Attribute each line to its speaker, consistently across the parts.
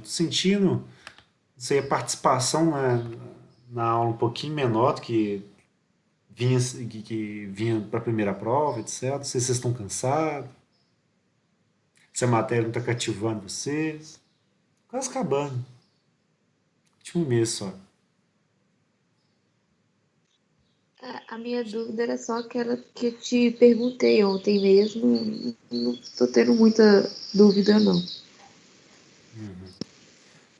Speaker 1: Tô sentindo isso aí, a participação na aula um pouquinho menor do que vinha para a primeira prova, etc. Não sei se vocês estão cansados, se a matéria não está cativando vocês. Quase acabando. Último mês só.
Speaker 2: A minha dúvida era só aquela que eu te perguntei ontem mesmo. Não tô tendo muita dúvida, não.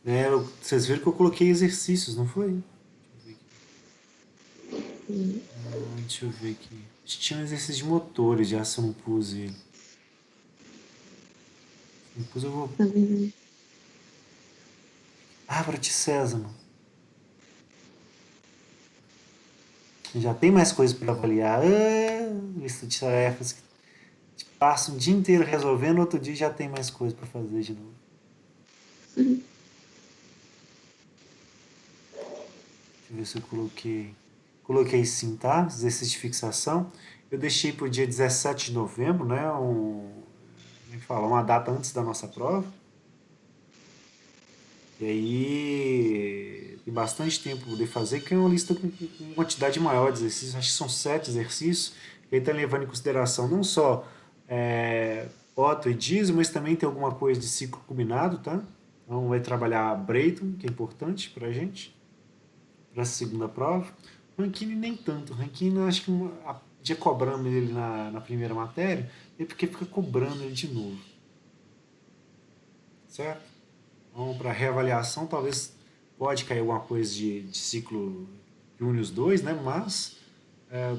Speaker 1: É, vocês viram que eu coloquei exercícios, não foi? Deixa eu ver aqui. Deixa eu ver aqui. Acho que tinha um exercício de motores, já se eu não pus ele. Se não pus, eu vou.
Speaker 2: Uhum.
Speaker 1: Ah, para ti, César, mano. Já tem mais coisas para avaliar. Ah, lista de tarefas que te passa um dia inteiro resolvendo, outro dia já tem mais coisas para fazer de novo. Deixa eu ver se eu coloquei. Coloquei sim, tá? Exercício de fixação. Eu deixei para o dia 17 de novembro, né? Como é que fala? Uma data antes da nossa prova. E aí tem bastante tempo para poder fazer, que é uma lista com quantidade maior de exercícios. Acho que são 7 exercícios. E aí está levando em consideração não só Otto e Diesel, mas também tem alguma coisa de ciclo combinado, tá? Então vai trabalhar Brayton, que é importante para a gente, para a segunda prova. Rankine nem tanto. Rankine, acho que já cobrando ele na primeira matéria, é porque fica cobrando ele de novo, certo? Então, para reavaliação, talvez pode cair alguma coisa de ciclo que une os dois, né? Mas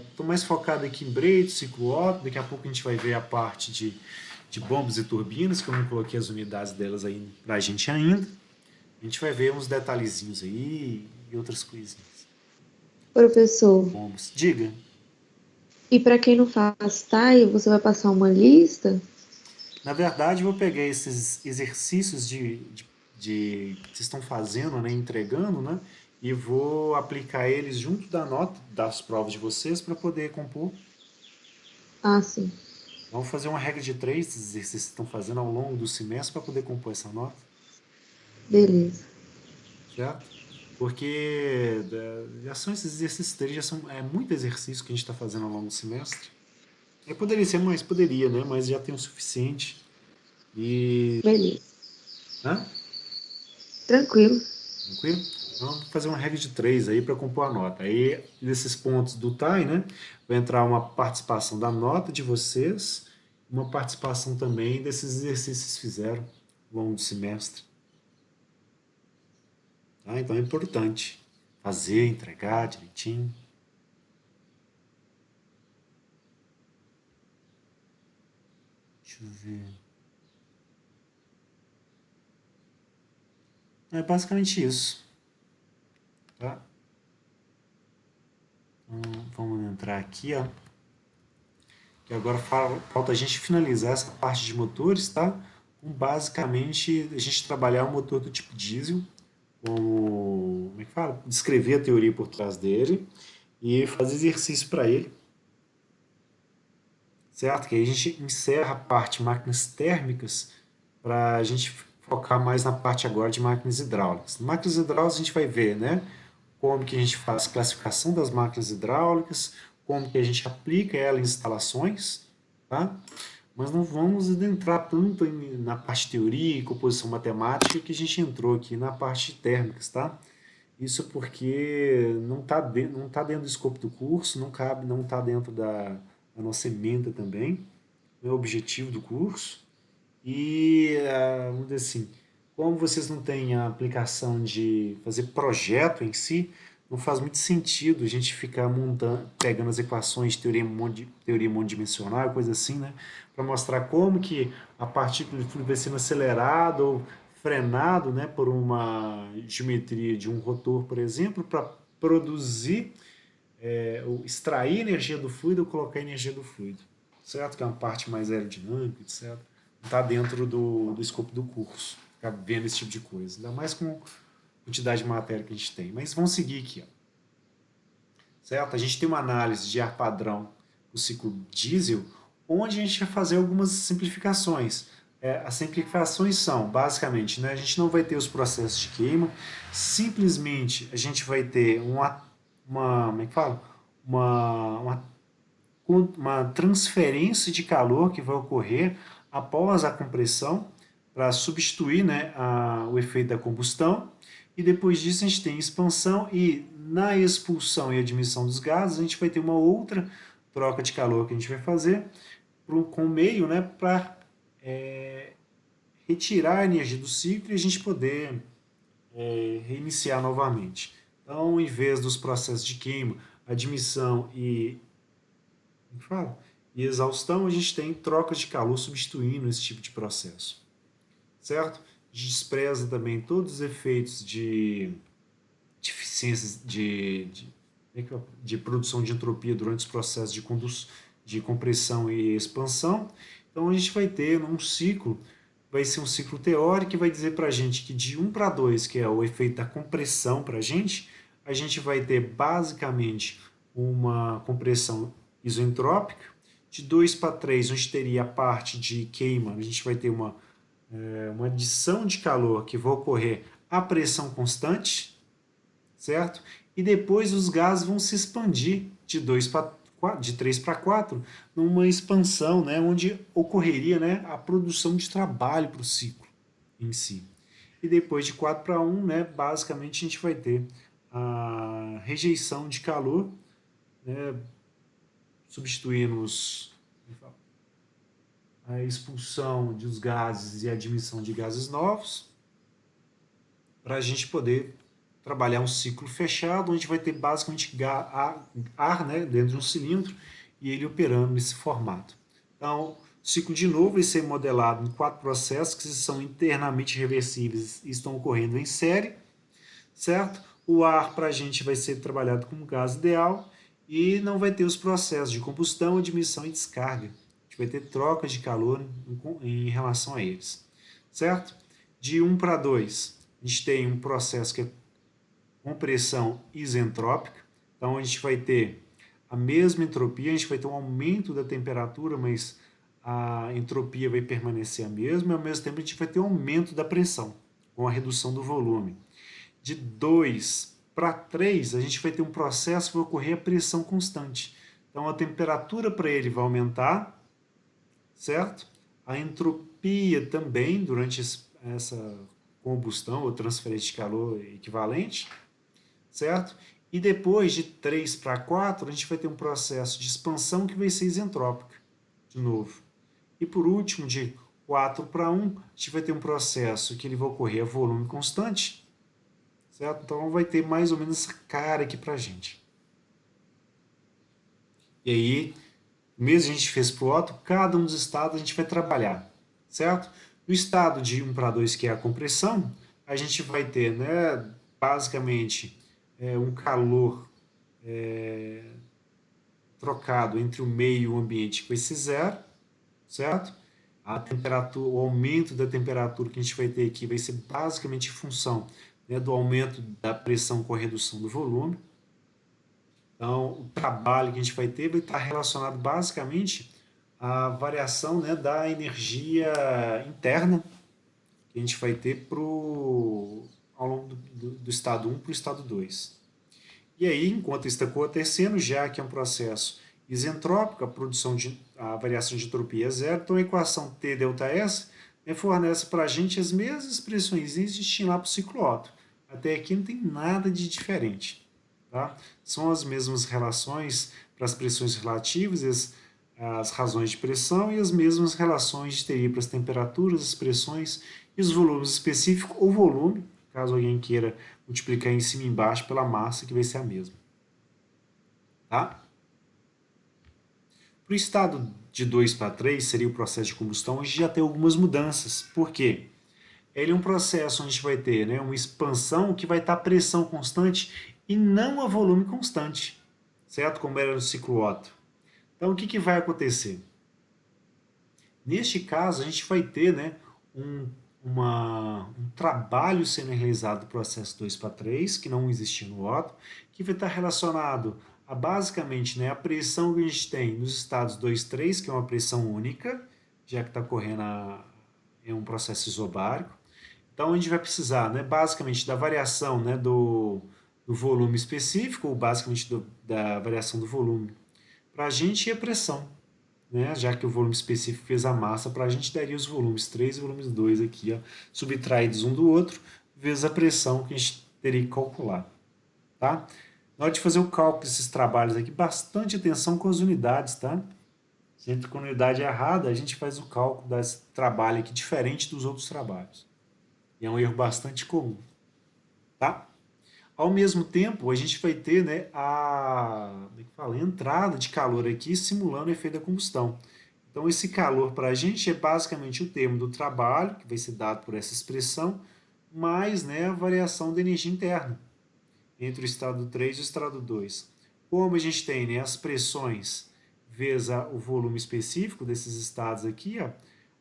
Speaker 1: estou mais focado aqui em Brayton, ciclo Otto. Daqui a pouco a gente vai ver a parte de bombas e turbinas, que eu não coloquei as unidades delas aí para a gente ainda. A gente vai ver uns detalhezinhos aí e outras coisinhas.
Speaker 2: Professor,
Speaker 1: Bombas. Diga.
Speaker 2: e para quem não faz TAI, você vai passar uma lista?
Speaker 1: Na verdade, eu vou pegar esses exercícios que vocês estão fazendo, né, entregando, né, e vou aplicar eles junto da nota das provas de vocês para poder compor.
Speaker 2: Ah, sim.
Speaker 1: Vamos fazer uma regra de 3 desses exercícios que estão fazendo ao longo do semestre para poder compor essa nota,
Speaker 2: Beleza.
Speaker 1: certo? Porque já são esses exercícios 3, é muito exercício que a gente está fazendo ao longo do semestre. Poderia ser mais, poderia, né? Mas já tem o suficiente. E.
Speaker 2: Beleza.
Speaker 1: Hã?
Speaker 2: Tranquilo.
Speaker 1: Tranquilo? Então, vamos fazer uma regra de 3 aí para compor a nota. Aí, nesses pontos do TAI, né, vai entrar uma participação da nota de vocês, uma participação também desses exercícios que fizeram ao longo do semestre. Tá? Então é importante fazer, entregar direitinho. Deixa eu ver. É basicamente isso. Tá? Então, vamos entrar aqui, ó. Que agora falta a gente finalizar essa parte de motores, tá? Com basicamente a gente trabalhar o motor do tipo diesel, como é que fala? Descrever a teoria por trás dele e fazer exercício para ele, certo? Que aí a gente encerra a parte de máquinas térmicas para a gente focar mais na parte agora de máquinas hidráulicas. Máquinas hidráulicas a gente vai ver, né? Como que a gente faz classificação das máquinas hidráulicas, como que a gente aplica ela em instalações, tá? Mas não vamos adentrar tanto na parte de teoria e composição matemática que a gente entrou aqui na parte de térmicas, tá? Isso porque não tá dentro do escopo do curso, não cabe, não está dentro da nossa ementa também, não é o objetivo do curso. E, vamos dizer assim, como vocês não têm a aplicação de fazer projeto em si, não faz muito sentido a gente ficar montando, pegando as equações de teoria monodimensional, coisa assim, né? Para mostrar como que a partícula de fluido vai sendo acelerada ou frenado, né, por uma geometria de um rotor, por exemplo, para produzir, ou extrair energia do fluido ou colocar energia do fluido. Certo? Que é uma parte mais aerodinâmica, etc. Não está dentro do escopo do curso. Ficar vendo esse tipo de coisa. Ainda mais com a quantidade de matéria que a gente tem. Mas vamos seguir aqui. Ó. Certo? A gente tem uma análise de ar padrão do ciclo diesel, onde a gente vai fazer algumas simplificações. As simplificações são, basicamente, né, a gente não vai ter os processos de queima, simplesmente a gente vai ter como é que fala? Uma, uma, uma transferência de calor que vai ocorrer após a compressão para substituir, né, o efeito da combustão, e depois disso a gente tem expansão e na expulsão e admissão dos gases a gente vai ter uma outra troca de calor que a gente vai fazer com o meio, né, para retirar a energia do ciclo e a gente poder reiniciar novamente. Então, em vez dos processos de queima, admissão como fala? E exaustão, a gente tem trocas de calor substituindo esse tipo de processo, certo? A gente despreza também todos os efeitos de eficiências de produção de entropia durante os processos de compressão e expansão. Então a gente vai ter um ciclo, vai ser um ciclo teórico que vai dizer para a gente que de 1 para 2, que é o efeito da compressão para a gente vai ter basicamente uma compressão isentrópica. De 2 para 3, onde teria a parte de queima, a gente vai ter uma adição de calor que vai ocorrer a pressão constante, certo? E depois os gases vão se expandir de 3 para 4, numa expansão, né, onde ocorreria, né, a produção de trabalho para o ciclo em si. E depois de 4 para 1, né, basicamente a gente vai ter a rejeição de calor, né, substituindo a expulsão dos gases e a admissão de gases novos, para a gente poder trabalhar um ciclo fechado, onde vai ter basicamente ar, né, dentro de um cilindro e ele operando nesse formato. Então, o ciclo de novo vai ser modelado em 4 processos que são internamente reversíveis e estão ocorrendo em série, certo? O ar para a gente vai ser trabalhado como gás ideal e não vai ter os processos de combustão, admissão e descarga. A gente vai ter trocas de calor em relação a eles, certo? De 1 para 2, a gente tem um processo que é compressão isentrópica. Então a gente vai ter a mesma entropia, a gente vai ter um aumento da temperatura, mas a entropia vai permanecer a mesma, e ao mesmo tempo a gente vai ter um aumento da pressão, com a redução do volume. De 2 para 3, a gente vai ter um processo que vai ocorrer a pressão constante. Então a temperatura para ele vai aumentar, certo? A entropia também, durante essa combustão ou transferência de calor equivalente, certo? E depois de 3 para 4, a gente vai ter um processo de expansão que vai ser isentrópica, de novo. E por último, de 4 para 1, a gente vai ter um processo que ele vai ocorrer a volume constante, certo? Então vai ter mais ou menos essa cara aqui para a gente. E aí, mesmo a gente fez para o Otto, cada um dos estados a gente vai trabalhar, certo? No estado de 1 para 2, que é a compressão, a gente vai ter, né, basicamente, um calor trocado entre o meio e o ambiente com esse zero, certo? A temperatura, o aumento da temperatura que a gente vai ter aqui vai ser basicamente em função, né, do aumento da pressão com a redução do volume. Então, o trabalho que a gente vai ter vai estar relacionado basicamente à variação, né, da energia interna que a gente vai ter ao longo do estado 1 para o estado 2. E aí, enquanto isso está acontecendo, já que é um processo isentrópico, a variação de entropia é zero, então a equação T ΔS, né, fornece para a gente as mesmas expressões que existem lá para o ciclo Otto. Até aqui não tem nada de diferente. Tá? São as mesmas relações para as pressões relativas, as razões de pressão e as mesmas relações de TI para as temperaturas, as pressões e os volumes específicos ou volume, caso alguém queira multiplicar em cima e embaixo pela massa, que vai ser a mesma. Tá? Para o estado de 2 para 3, seria o processo de combustão, a gente já tem algumas mudanças. Por quê? Ele é um processo onde a gente vai ter, né, uma expansão que vai estar a pressão constante e não a volume constante, certo? Como era no ciclo Otto. Então, o que, que vai acontecer? Neste caso, a gente vai ter, né, um trabalho sendo realizado do processo 2 para 3, que não existia no Otto, que vai estar relacionado a basicamente, né, a pressão que a gente tem nos estados 2 e 3, que é uma pressão única, já que está correndo é um processo isobárico. Então, a gente vai precisar, né, basicamente, da variação, né, do volume específico, ou basicamente da variação do volume para a gente e a pressão, né, já que o volume específico fez a massa, para a gente daria os volumes 3 e volumes 2 aqui, ó, subtraídos um do outro, vezes a pressão que a gente teria que calcular. Tá? Na hora de fazer o cálculo desses trabalhos aqui, bastante atenção com as unidades, tá? Se entra com a unidade errada, a gente faz o cálculo desse trabalho aqui diferente dos outros trabalhos. E é um erro bastante comum, tá? Ao mesmo tempo, a gente vai ter, né, como é que fala? A entrada de calor aqui simulando o efeito da combustão. Então, esse calor para a gente é basicamente o termo do trabalho, que vai ser dado por essa expressão, mais, né, a variação da energia interna entre o estado 3 e o estado 2. Como a gente tem, né, as pressões vezes o volume específico desses estados aqui, ó,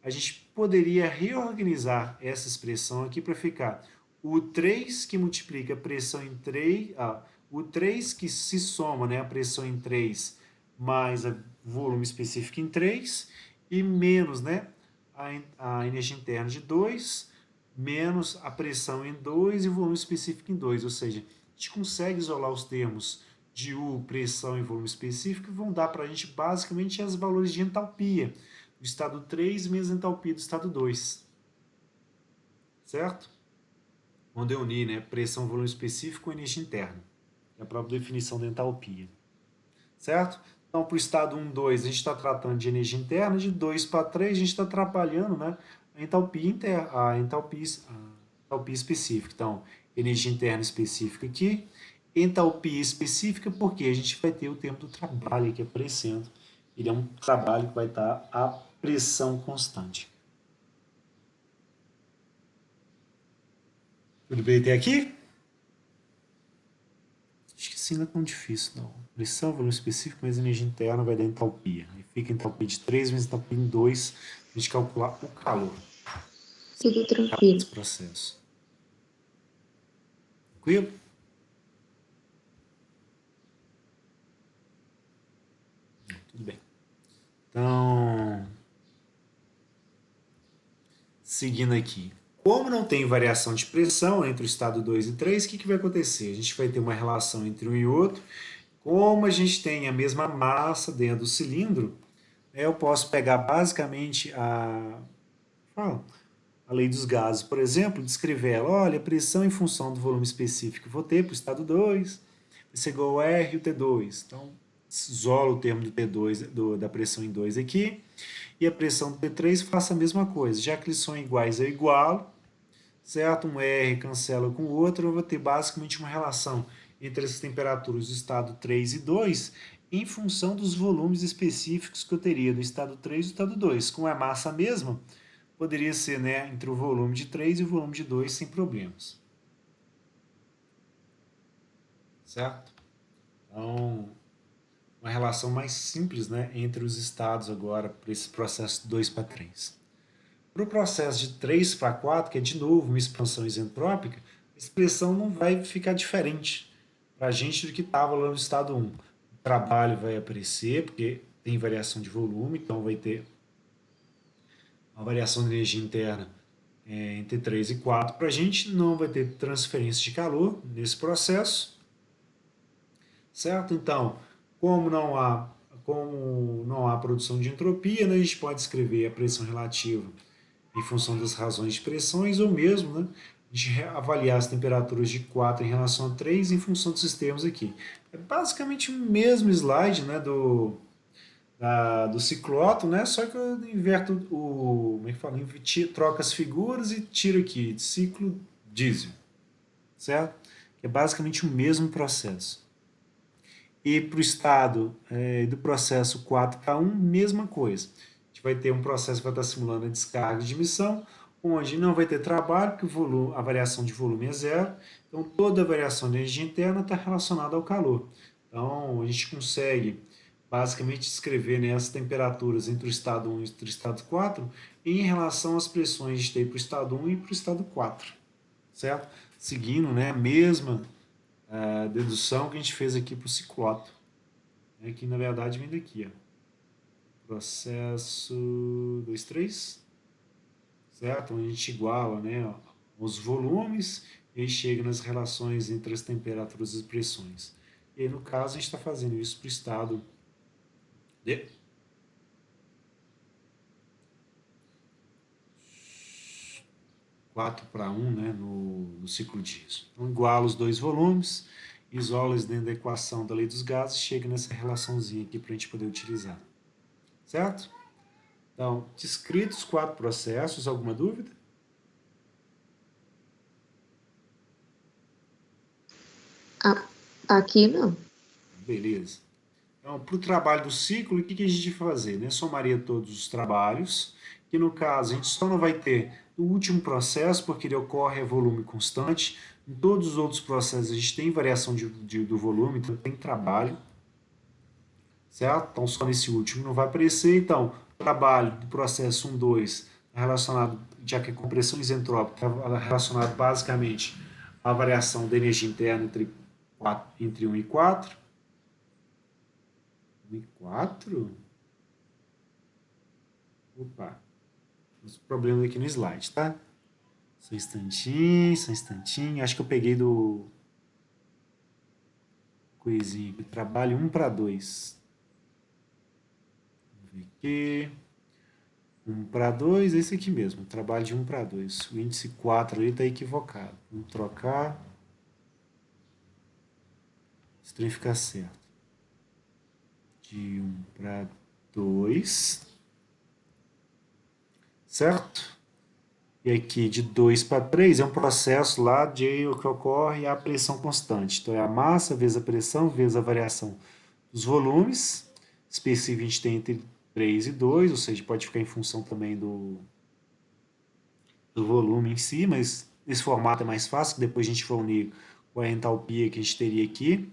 Speaker 1: a gente poderia reorganizar essa expressão aqui para ficar o 3 que multiplica a pressão em 3, o 3 que se soma, né, a pressão em 3 mais o volume específico em 3 e menos, né, a energia interna de 2 menos a pressão em 2 e o volume específico em 2, ou seja, a gente consegue isolar os termos de U, pressão e volume específico, e vão dar para a gente basicamente os valores de entalpia do estado 3 menos a entalpia do estado 2. Certo? Quando eu unir, né, pressão, volume específico com energia interna, que é a própria definição da entalpia. Certo? Então, para o estado 1, 2, a gente está tratando de energia interna, de 2 para 3, a gente está trabalhando, né, a entalpia interna, a entalpia específica. Então, energia interna específica aqui, entalpia específica, porque a gente vai ter o termo do trabalho aqui aparecendo. Ele é um trabalho que vai estar a pressão constante. Tudo bem até aqui? Acho que assim não é tão difícil, não. Pressão, volume específico, mais energia interna vai dar entalpia. Aí fica entalpia de 3 vezes entalpia em 2, a gente calcular o calor.
Speaker 2: Tudo tranquilo.
Speaker 1: Esse processo. Tranquilo? Tudo bem. Então, seguindo aqui. Como não tem variação de pressão entre o estado 2 e 3, o que vai acontecer? A gente vai ter uma relação entre um e outro. Como a gente tem a mesma massa dentro do cilindro, eu posso pegar basicamente a lei dos gases, por exemplo, descrever ela, olha, a pressão em função do volume específico que vou ter para o estado 2, vai ser igual a R e o T2. Então, isola o termo do T2, da pressão em 2 aqui, e a pressão do T3 faça a mesma coisa. Já que eles são iguais, eu igualo, certo? Um R cancela com o outro, eu vou ter basicamente uma relação entre as temperaturas do estado 3 e 2 em função dos volumes específicos que eu teria do estado 3 e do estado 2. Com a massa mesma, poderia ser, né, entre o volume de 3 e o volume de 2 sem problemas. Certo? Então, uma relação mais simples, né, entre os estados agora para esse processo de 2 para 3. Para o processo de 3 para 4, que é de novo uma expansão isentrópica, a expressão não vai ficar diferente para a gente do que estava lá no estado 1. O trabalho vai aparecer, porque tem variação de volume, então vai ter uma variação de energia interna entre 3 e 4 para a gente, não vai ter transferência de calor nesse processo, certo? Então, como não há produção de entropia, né, a gente pode escrever a pressão relativa em função das razões de pressões, ou mesmo, né, a gente avaliar as temperaturas de 4 em relação a 3 em função dos sistemas aqui. É basicamente o mesmo slide, né, do cicloto, né? Só que eu inverto como é que fala? Troca as figuras e tiro aqui de ciclo diesel, certo? Que é basicamente o mesmo processo. E para o estado do processo 4 para 1, mesma coisa. A gente vai ter um processo que vai estar simulando a descarga de emissão, onde não vai ter trabalho, porque a variação de volume é zero. Então, toda a variação de energia interna está relacionada ao calor. Então, a gente consegue basicamente descrever, né, as temperaturas entre o estado 1 e o estado 4 em relação às pressões que a gente tem para o estado 1 e para o estado 4, certo? Seguindo, né, a mesma dedução que a gente fez aqui para o cicloto, né, que na verdade vem daqui, ó. Processo 2, 3, certo? Onde a gente iguala, né, os volumes e aí chega nas relações entre as temperaturas e as pressões. E aí, no caso, a gente está fazendo isso para o estado de 4:1, né, no ciclo diesel. Então, iguala os dois volumes, isola eles dentro da equação da lei dos gases, chega nessa relaçãozinha aqui para a gente poder utilizar. Certo? Então, descritos 4 processos, alguma dúvida?
Speaker 2: Ah, aqui não.
Speaker 1: Beleza. Então, para o trabalho do ciclo, o que a gente vai fazer? Né? Somaria todos os trabalhos, que no caso a gente só não vai ter no último processo, porque ele ocorre a volume constante. Em todos os outros processos a gente tem variação do volume, então tem trabalho, certo? Então só nesse último não vai aparecer. Então, o trabalho do processo 1, 2, relacionado, já que a compressão isentrópica é relacionado basicamente à variação da energia interna entre 1 e 4. 1 e 4? Opa, os problemas aqui no slide, tá? Só um instantinho, só um instantinho. Acho que eu peguei do coisinho aqui. Trabalho 1:2. Vamos ver aqui. 1:2, esse aqui mesmo. Trabalho de 1:2. O índice 4 ali está equivocado. Vamos trocar. Isso tem que ficar certo. De 1:2. Certo? E aqui de 2:3 é um processo lá de o que ocorre a pressão constante. Então é a massa vezes a pressão vezes a variação dos volumes. Específico a gente tem entre 3 e 2, ou seja, pode ficar em função também do volume em si, mas esse formato é mais fácil, que depois a gente vai unir com a entalpia que a gente teria aqui.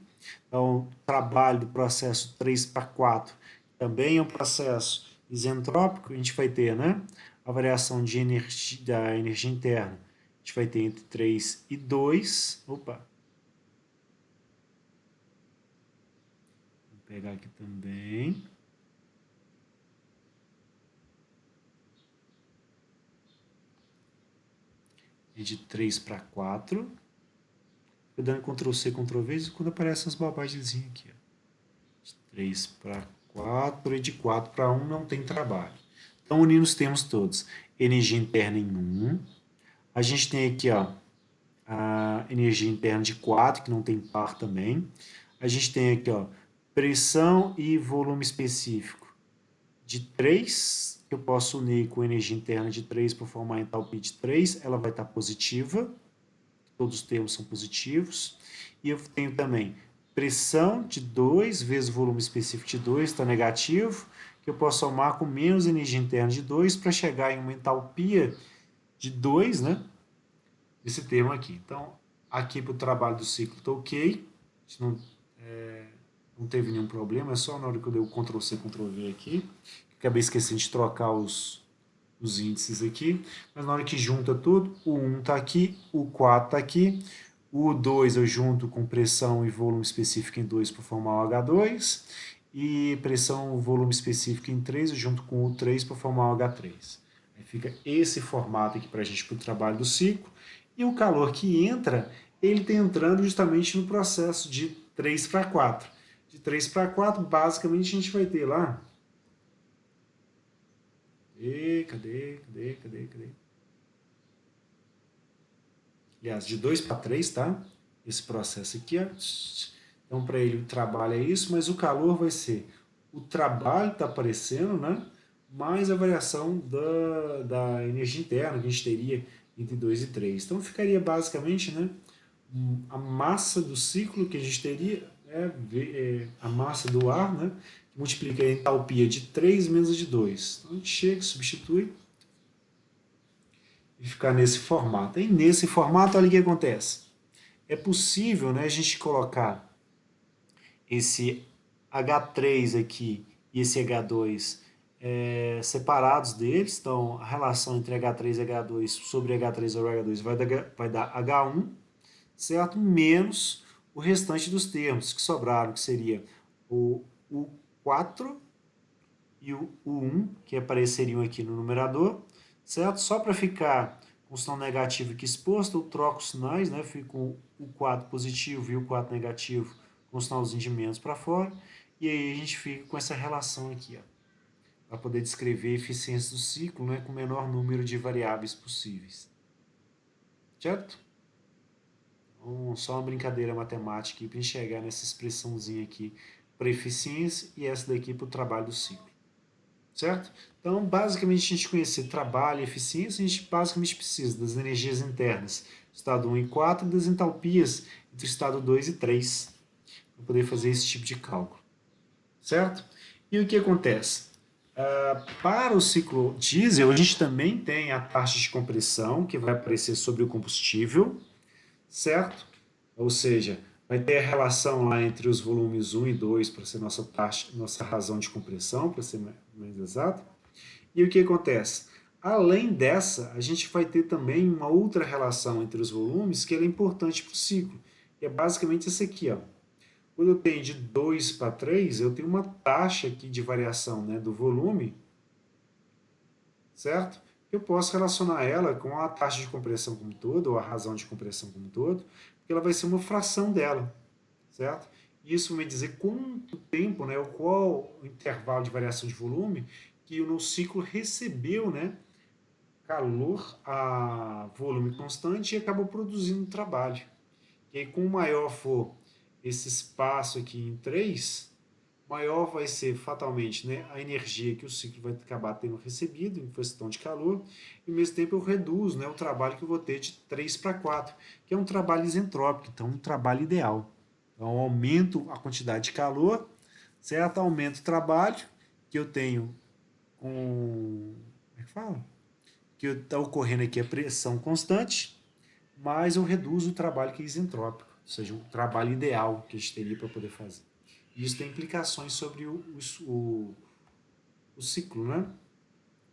Speaker 1: Então, trabalho do processo 3:4 também é um processo isentrópico, a gente vai ter, né, a variação da energia interna, a gente vai ter entre 3 e 2. Opa, vou pegar aqui também. É de 3:4. Fico dando Ctrl+C, Ctrl+V quando aparecem as bobagens aqui. Ó. De 3:4 e de 4:1 não tem trabalho. Então, unindo os termos todos. Energia interna em 1. A gente tem aqui, ó, a energia interna de 4, que não tem par também. A gente tem aqui, ó, pressão e volume específico de 3, que eu posso unir com energia interna de 3 para formar a entalpia de 3, ela vai estar positiva, todos os termos são positivos. E eu tenho também pressão de 2 vezes volume específico de 2, está negativo, que eu posso somar com menos energia interna de 2 para chegar em uma entalpia de 2, né? Esse termo aqui. Então, aqui para o trabalho do ciclo está ok. Não, não teve nenhum problema, é só na hora que eu dei o Ctrl+C, Ctrl+V aqui. Acabei esquecendo de trocar os índices aqui. Mas na hora que junta tudo, o 1 está aqui, o 4 está aqui. O 2 eu junto com pressão e volume específico em 2 para formar o H2. E pressão e volume específico em 3 eu junto com o 3 para formar o H3. Aí fica esse formato aqui para a gente para o trabalho do ciclo. E o calor que entra, ele está entrando justamente no processo de 3:4. De 3:4, basicamente a gente vai ter lá. Cadê? Aliás, de 2:3, tá? Esse processo aqui, ó. Então, para ele, o trabalho é isso, mas o calor vai ser o trabalho está aparecendo, né? Mais a variação da energia interna que a gente teria entre 2 e 3. Então, ficaria basicamente, né? A massa do ciclo que a gente teria é a massa do ar, né? Que multiplica a entalpia de 3 menos a de 2. Então, a gente chega, substitui e ficar nesse formato. E nesse formato, olha o que acontece. É possível, né, a gente colocar esse H3 aqui e esse H2 separados deles. Então, a relação entre H3 e H2 sobre H3 sobre H2 vai dar H1, certo? Menos o restante dos termos que sobraram, que seria o U4 e o U1, que apareceriam aqui no numerador, certo? Só para ficar com o sinal negativo aqui exposto, eu troco os sinais, né? Fico o 4 positivo e o 4 negativo com o sinalzinho de menos para fora, e aí a gente fica com essa relação aqui, ó, para poder descrever a eficiência do ciclo, né, com o menor número de variáveis possíveis, certo? Então, só uma brincadeira matemática para enxergar nessa expressãozinha aqui para eficiência e essa daqui para o trabalho do ciclo, certo? Então, basicamente, a gente conhecer trabalho e eficiência, a gente basicamente precisa das energias internas, estado 1 e 4, e das entalpias entre o estado 2 e 3, para poder fazer esse tipo de cálculo, certo? E o que acontece? Para o ciclo diesel, a gente também tem a taxa de compressão que vai aparecer sobre o combustível, certo? Ou seja, vai ter a relação lá entre os volumes 1 e 2 para ser nossa taxa, nossa razão de compressão, para ser mais exato. E o que acontece? Além dessa, a gente vai ter também uma outra relação entre os volumes que é importante para o ciclo, que é basicamente essa aqui, ó. Quando eu tenho de 2 para 3, eu tenho uma taxa aqui de variação, né, do volume, certo? Eu posso relacionar ela com a taxa de compressão como um todo, ou a razão de compressão como um todo, porque ela vai ser uma fração dela, certo? Isso vai dizer quanto tempo, né, ou qual o intervalo de variação de volume que o nosso ciclo recebeu, né, calor a volume constante e acabou produzindo trabalho. E aí, com maior for esse espaço aqui em 3, maior vai ser fatalmente, né, a energia que o ciclo vai acabar tendo recebido em questão de calor, e ao mesmo tempo eu reduzo, né, o trabalho que eu vou ter de 3 para 4, que é um trabalho isentrópico, então um trabalho ideal. Então eu aumento a quantidade de calor, certo? Aumento o trabalho que eu tenho com... Como é que fala? Que está ocorrendo aqui a pressão constante, mas eu reduzo o trabalho que é isentrópico, ou seja, um trabalho ideal que a gente teria para poder fazer. E isso tem implicações sobre o ciclo, né?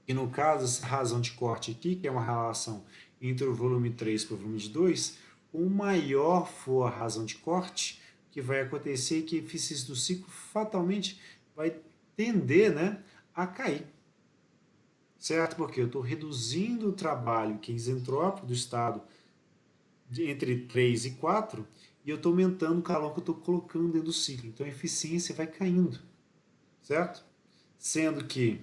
Speaker 1: E no caso, essa razão de corte aqui, que é uma relação entre o volume 3 para o volume de 2, o maior for a razão de corte, que vai acontecer é que a eficiência do ciclo fatalmente vai tender, né, a cair. Certo? Porque eu estou reduzindo o trabalho que é isentrópico do estado entre 3 e 4 e eu estou aumentando o calor que eu estou colocando dentro do ciclo. Então a eficiência vai caindo, certo? Sendo que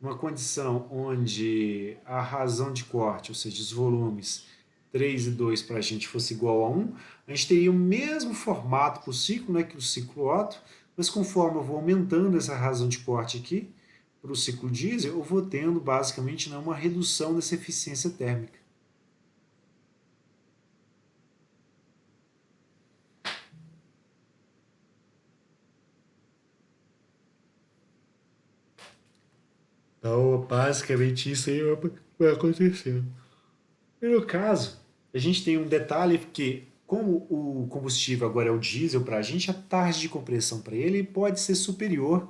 Speaker 1: uma condição onde a razão de corte, ou seja, os volumes 3 e 2 para a gente fosse igual a 1, a gente teria o mesmo formato para o ciclo, né, que o ciclo Otto, mas conforme eu vou aumentando essa razão de corte aqui, para o ciclo diesel, eu vou tendo basicamente, né, uma redução dessa eficiência térmica. Então, basicamente, isso aí vai acontecer. E no caso, a gente tem um detalhe que, como o combustível agora é o diesel para a gente, a taxa de compressão para ele pode ser superior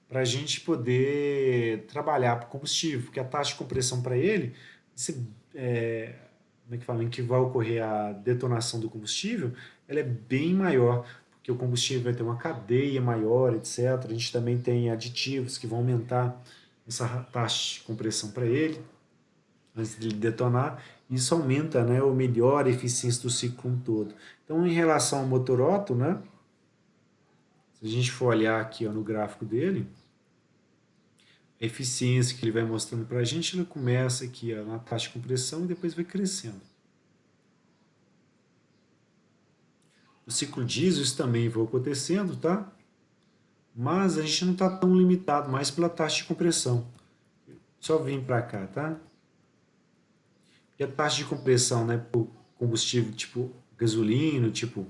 Speaker 1: para a gente poder trabalhar para o combustível, porque a taxa de compressão para ele, se, como é que fala, em que vai ocorrer a detonação do combustível, ela é bem maior, porque o combustível vai ter uma cadeia maior, etc. A gente também tem aditivos que vão aumentar essa taxa de compressão para ele antes de detonar, isso aumenta, né, ou melhora a eficiência do ciclo como um todo. Então, em relação ao motor Otto, né, se a gente for olhar aqui, ó, no gráfico dele, a eficiência que ele vai mostrando para a gente, ela começa aqui, ó, na taxa de compressão e depois vai crescendo. No ciclo diesel isso também vai acontecendo, tá? Mas a gente não está tão limitado mais pela taxa de compressão. Só vim para cá, tá? E a taxa de compressão, né, por combustível tipo gasolina, tipo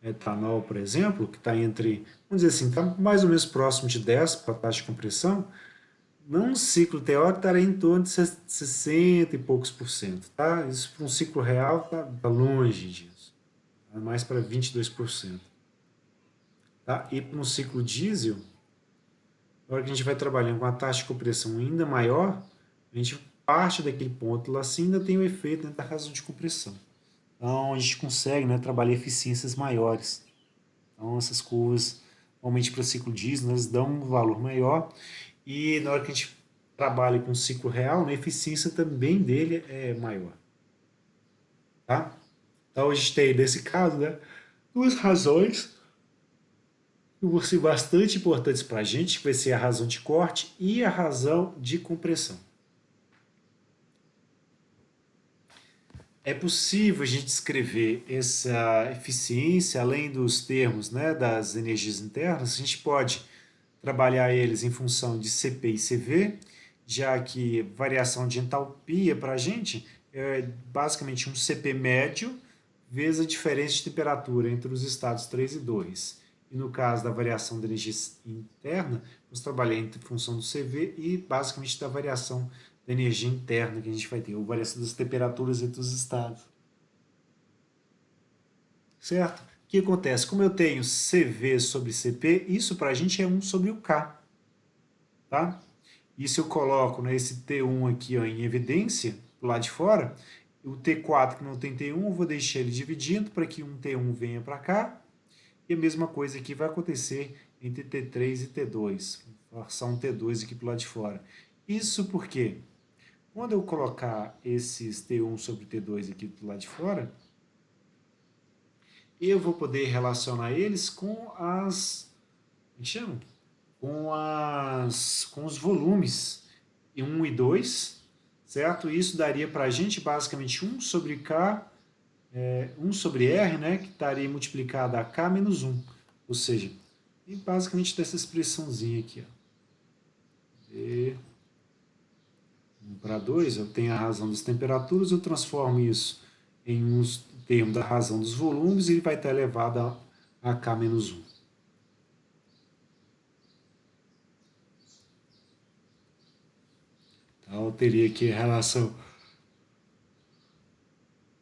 Speaker 1: etanol, por exemplo, que está entre, vamos dizer assim, está mais ou menos próximo de 10 para a taxa de compressão, num ciclo teórico estaria em torno de 60 e poucos por cento. Tá? Isso para um ciclo real está longe disso. É mais para 22%. Tá? E para um ciclo diesel, na hora que a gente vai trabalhando com a taxa de compressão ainda maior, a gente parte daquele ponto lá assim ainda tem o efeito dentro da razão de compressão. Então a gente consegue, né, trabalhar eficiências maiores. Então essas curvas, normalmente para o ciclo diesel, elas dão um valor maior e na hora que a gente trabalha com ciclo real, né, a eficiência também dele é maior. Tá? Então a gente tem, nesse caso, né, duas razões que vão ser bastante importantes para a gente, que vai ser a razão de corte e a razão de compressão. É possível a gente escrever essa eficiência além dos termos, né, das energias internas. A gente pode trabalhar eles em função de CP e CV, já que variação de entalpia para a gente é basicamente um CP médio vezes a diferença de temperatura entre os estados 3 e 2. E no caso da variação da energia interna, vamos trabalhar em função do CV e basicamente da variação da energia interna que a gente vai ter, ou variação das temperaturas entre os estados. Certo? O que acontece? Como eu tenho CV sobre CP, isso para a gente é 1 sobre o K. Tá? E se eu coloco, né, esse T1 aqui, ó, em evidência, do lado de fora, o T4 que não tem T1, eu vou deixar ele dividindo para que um T1 venha para cá. E a mesma coisa aqui vai acontecer entre T3 e T2. Vou forçar um T2 aqui para o lado de fora. Isso porque quando eu colocar esses T1 sobre T2 aqui do lado de fora, eu vou poder relacionar eles com as... Como chama? Com os volumes 1 e 2, certo? Isso daria para a gente basicamente 1 sobre K, 1 sobre R, né, que estaria multiplicado a K menos 1. Ou seja, e basicamente dessa expressãozinha aqui. Ó. De 1 para 2, eu tenho a razão das temperaturas, eu transformo isso em um termo da razão dos volumes e ele vai estar elevado a K menos 1. Então, eu teria aqui a relação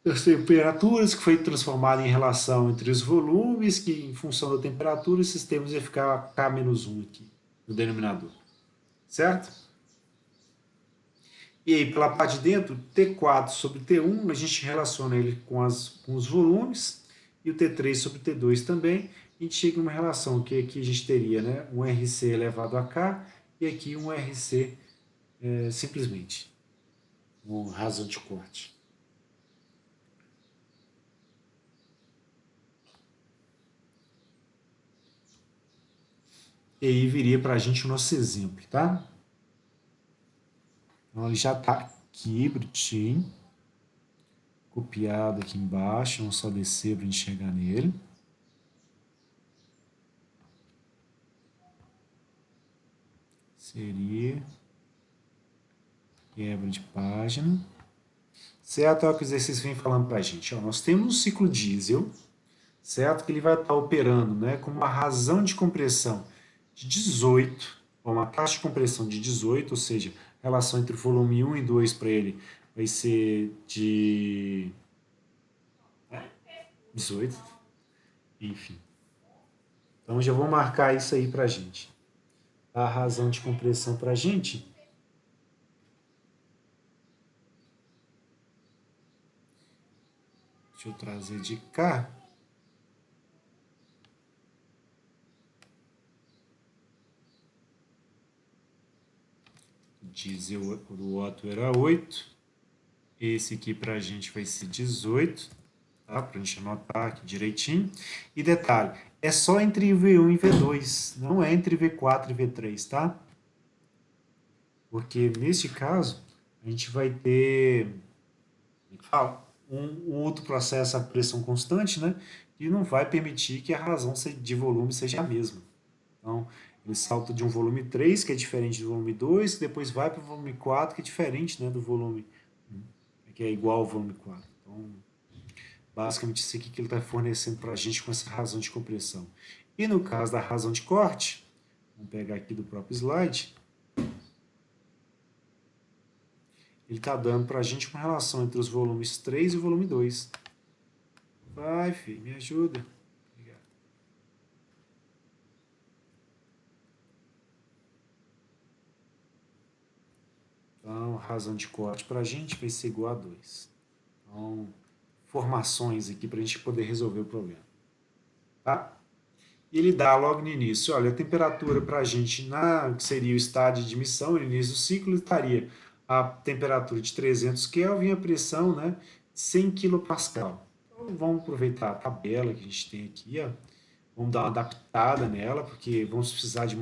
Speaker 1: das temperaturas, que foi transformada em relação entre os volumes, que em função da temperatura, esses termos iam ficar K-1 aqui, no denominador. Certo? E aí, pela parte de dentro, T4 sobre T1, a gente relaciona ele com os volumes, e o T3 sobre T2 também, a gente chega a uma relação que aqui a gente teria, né, um RC elevado a K, e aqui um RC simplesmente, com razão de corte. E aí viria para a gente o nosso exemplo, tá? Então ele já está aqui, bonitinho, copiado aqui embaixo, vamos só descer para a gente chegar nele. Seria quebra de página. Certo? É o que o exercício vem falando para a gente. Ó, nós temos um ciclo diesel, certo? Que ele vai estar operando, né, com uma razão de compressão de 18, uma taxa de compressão de 18, ou seja, a relação entre o volume 1 e 2 para ele vai ser de 18, enfim. Então já vou marcar isso aí para a gente. A razão de compressão para a gente deixa eu trazer de cá. Diesel, o Otto era 8. Esse aqui para a gente vai ser 18. Tá? Para a gente anotar aqui direitinho. E detalhe, é só entre V1 e V2. Não é entre V4 e V3, tá? Porque neste caso, a gente vai ter um outro processo a pressão constante, né? E não vai permitir que a razão de volume seja a mesma. Então, ele salta de um volume 3, que é diferente do volume 2, que depois vai para o volume 4, que é diferente, né, do volume 1, que é igual ao volume 4. Então, basicamente isso aqui que ele está fornecendo para a gente com essa razão de compressão. E no caso da razão de corte, vamos pegar aqui do próprio slide, ele está dando para a gente uma relação entre os volumes 3 e o volume 2. Vai, filho, me ajuda. Obrigado. Então, a razão de corte para a gente vai ser igual a 2. Então, formações aqui para a gente poder resolver o problema. Tá? E ele dá logo no início, olha, a temperatura para a gente, que seria o estado de admissão, no início do ciclo, estaria a temperatura de 300 Kelvin e a pressão, né, 100 kPa. Então, vamos aproveitar a tabela que a gente tem aqui, ó. Vamos dar uma adaptada nela, porque vamos precisar de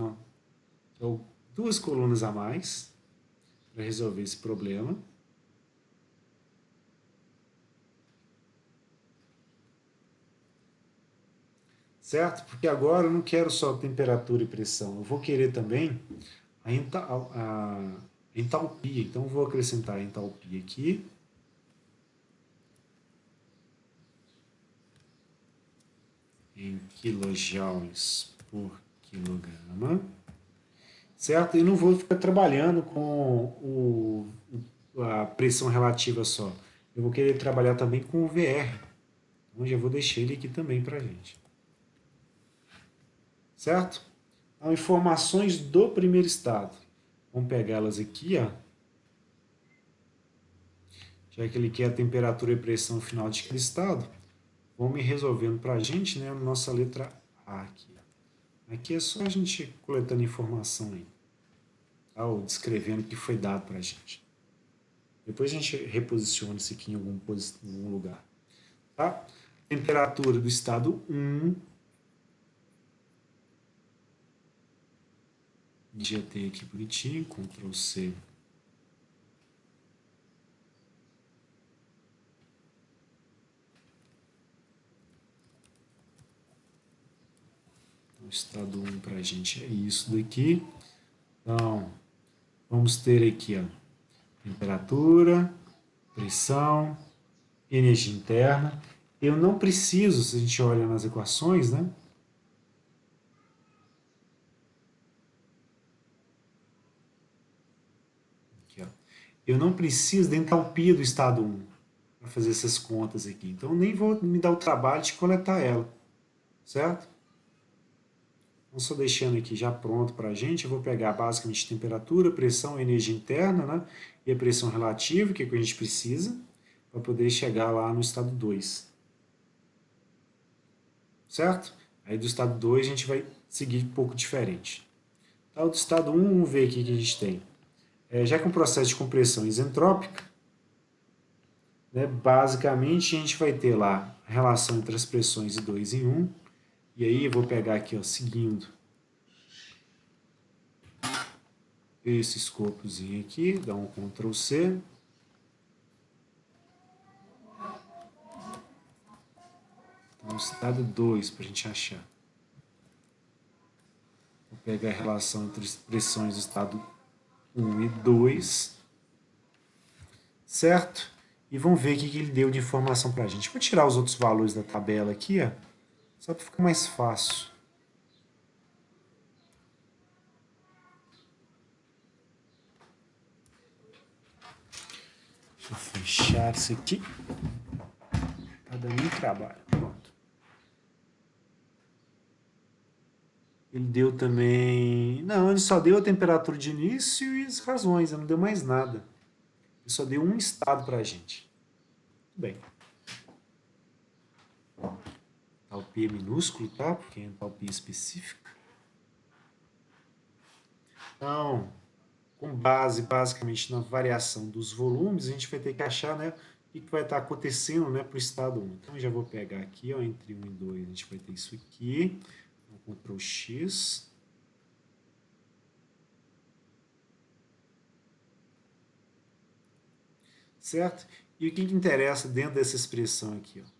Speaker 1: duas colunas a mais para resolver esse problema. Certo? Porque agora eu não quero só temperatura e pressão, eu vou querer também a entalpia. Então, eu vou acrescentar a entalpia aqui. Em quilojoules por quilograma. Certo? E não vou ficar trabalhando com a pressão relativa só. Eu vou querer trabalhar também com o VR. Então, já vou deixar ele aqui também para a gente. Certo? Então, informações do primeiro estado. Vamos pegá-las aqui, ó. Já que ele quer a temperatura e pressão final de cada estado, vamos ir resolvendo para a gente, né, a nossa letra A aqui. Aqui é só a gente coletando informação aí, tá? Ou descrevendo o que foi dado para a gente. Depois a gente reposiciona isso aqui em algum lugar. Tá? Temperatura do estado 1. Digitei aqui bonitinho, Ctrl C. O estado 1 para a gente é isso daqui. Então, vamos ter aqui, ó, temperatura, pressão, energia interna. Eu não preciso, se a gente olha nas equações, né? Aqui, ó. Eu não preciso da entalpia do estado 1 para fazer essas contas aqui. Então, nem vou me dar o trabalho de coletar ela, certo? Então, só deixando aqui já pronto para a gente, eu vou pegar basicamente temperatura, pressão, energia interna, né? E a pressão relativa, que é o que a gente precisa, para poder chegar lá no estado 2. Certo? Aí do estado 2 a gente vai seguir um pouco diferente. Então, do estado 1, vamos ver aqui o que a gente tem. Já que é um processo de compressão isentrópica, né, basicamente a gente vai ter lá a relação entre as pressões de 2 em 1. E aí eu vou pegar aqui, ó, seguindo esse escopozinho aqui, dá um Ctrl C. Então, estado 2 para a gente achar. Vou pegar a relação entre as pressões do estado 1 e 2. Certo? E vamos ver o que ele deu de informação para a gente. Vou tirar os outros valores da tabela aqui, ó, só para ficar mais fácil. Deixa eu fechar isso aqui. Tá dando muito trabalho. Pronto. Ele deu também... Não, ele só deu a temperatura de início e as razões, ele não deu mais nada. Ele só deu um estado para a gente. Tudo bem. Entalpia minúsculo, tá? Porque é entalpia específica. Então, com base basicamente na variação dos volumes, a gente vai ter que achar, né, o que vai estar acontecendo, né, para o estado 1. Então, eu já vou pegar aqui, ó, entre 1 e 2, a gente vai ter isso aqui. Então, Ctrl X. Certo? E o que interessa dentro dessa expressão aqui, ó?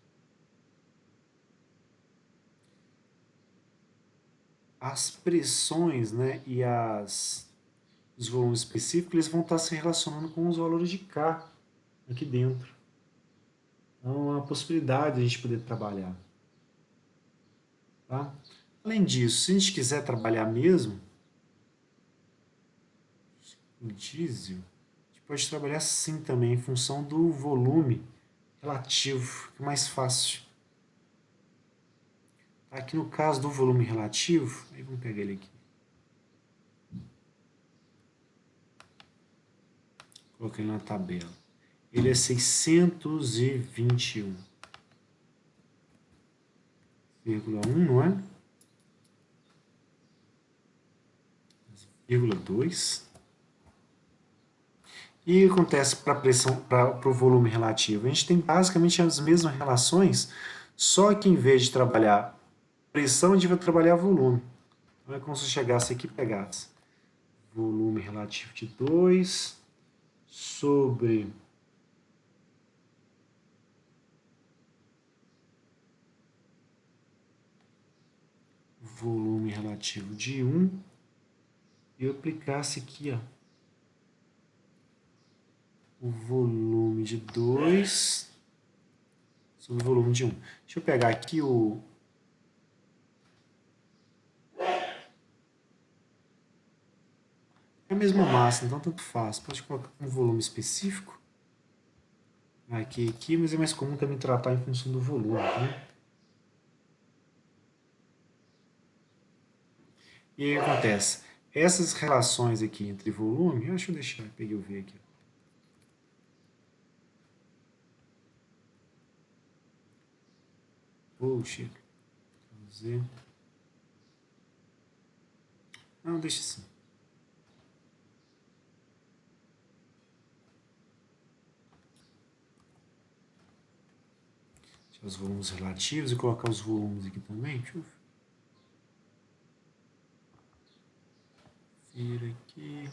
Speaker 1: As pressões, né, e os volumes específicos, eles vão estar se relacionando com os valores de K aqui dentro. Então, é uma possibilidade de a gente poder trabalhar. Tá? Além disso, se a gente quiser trabalhar mesmo, o diesel, a gente pode trabalhar sim também, em função do volume relativo, que é mais fácil. Aqui no caso do volume relativo, aí vamos pegar ele aqui. Coloquei na tabela. Ele é 621,1, não é? 2. E o que acontece para a pressão, para o volume relativo? A gente tem basicamente as mesmas relações, só que em vez de trabalhar pressão, a gente vai trabalhar volume. Então é como se eu chegasse aqui e pegasse volume relativo de 2 sobre volume relativo de 1 e eu aplicasse aqui, ó, o volume de 2 sobre o volume de 1. Deixa eu pegar aqui o... É a mesma massa, então tanto faz. Pode colocar um volume específico. Aqui, mas é mais comum também tratar em função do volume, né? E aí o que acontece? Essas relações aqui entre volume, deixa eu deixar, peguei o V aqui. Bullshit. Z. Não, deixa assim. Deixa os volumes relativos e colocar os volumes aqui também. Deixa eu vir aqui.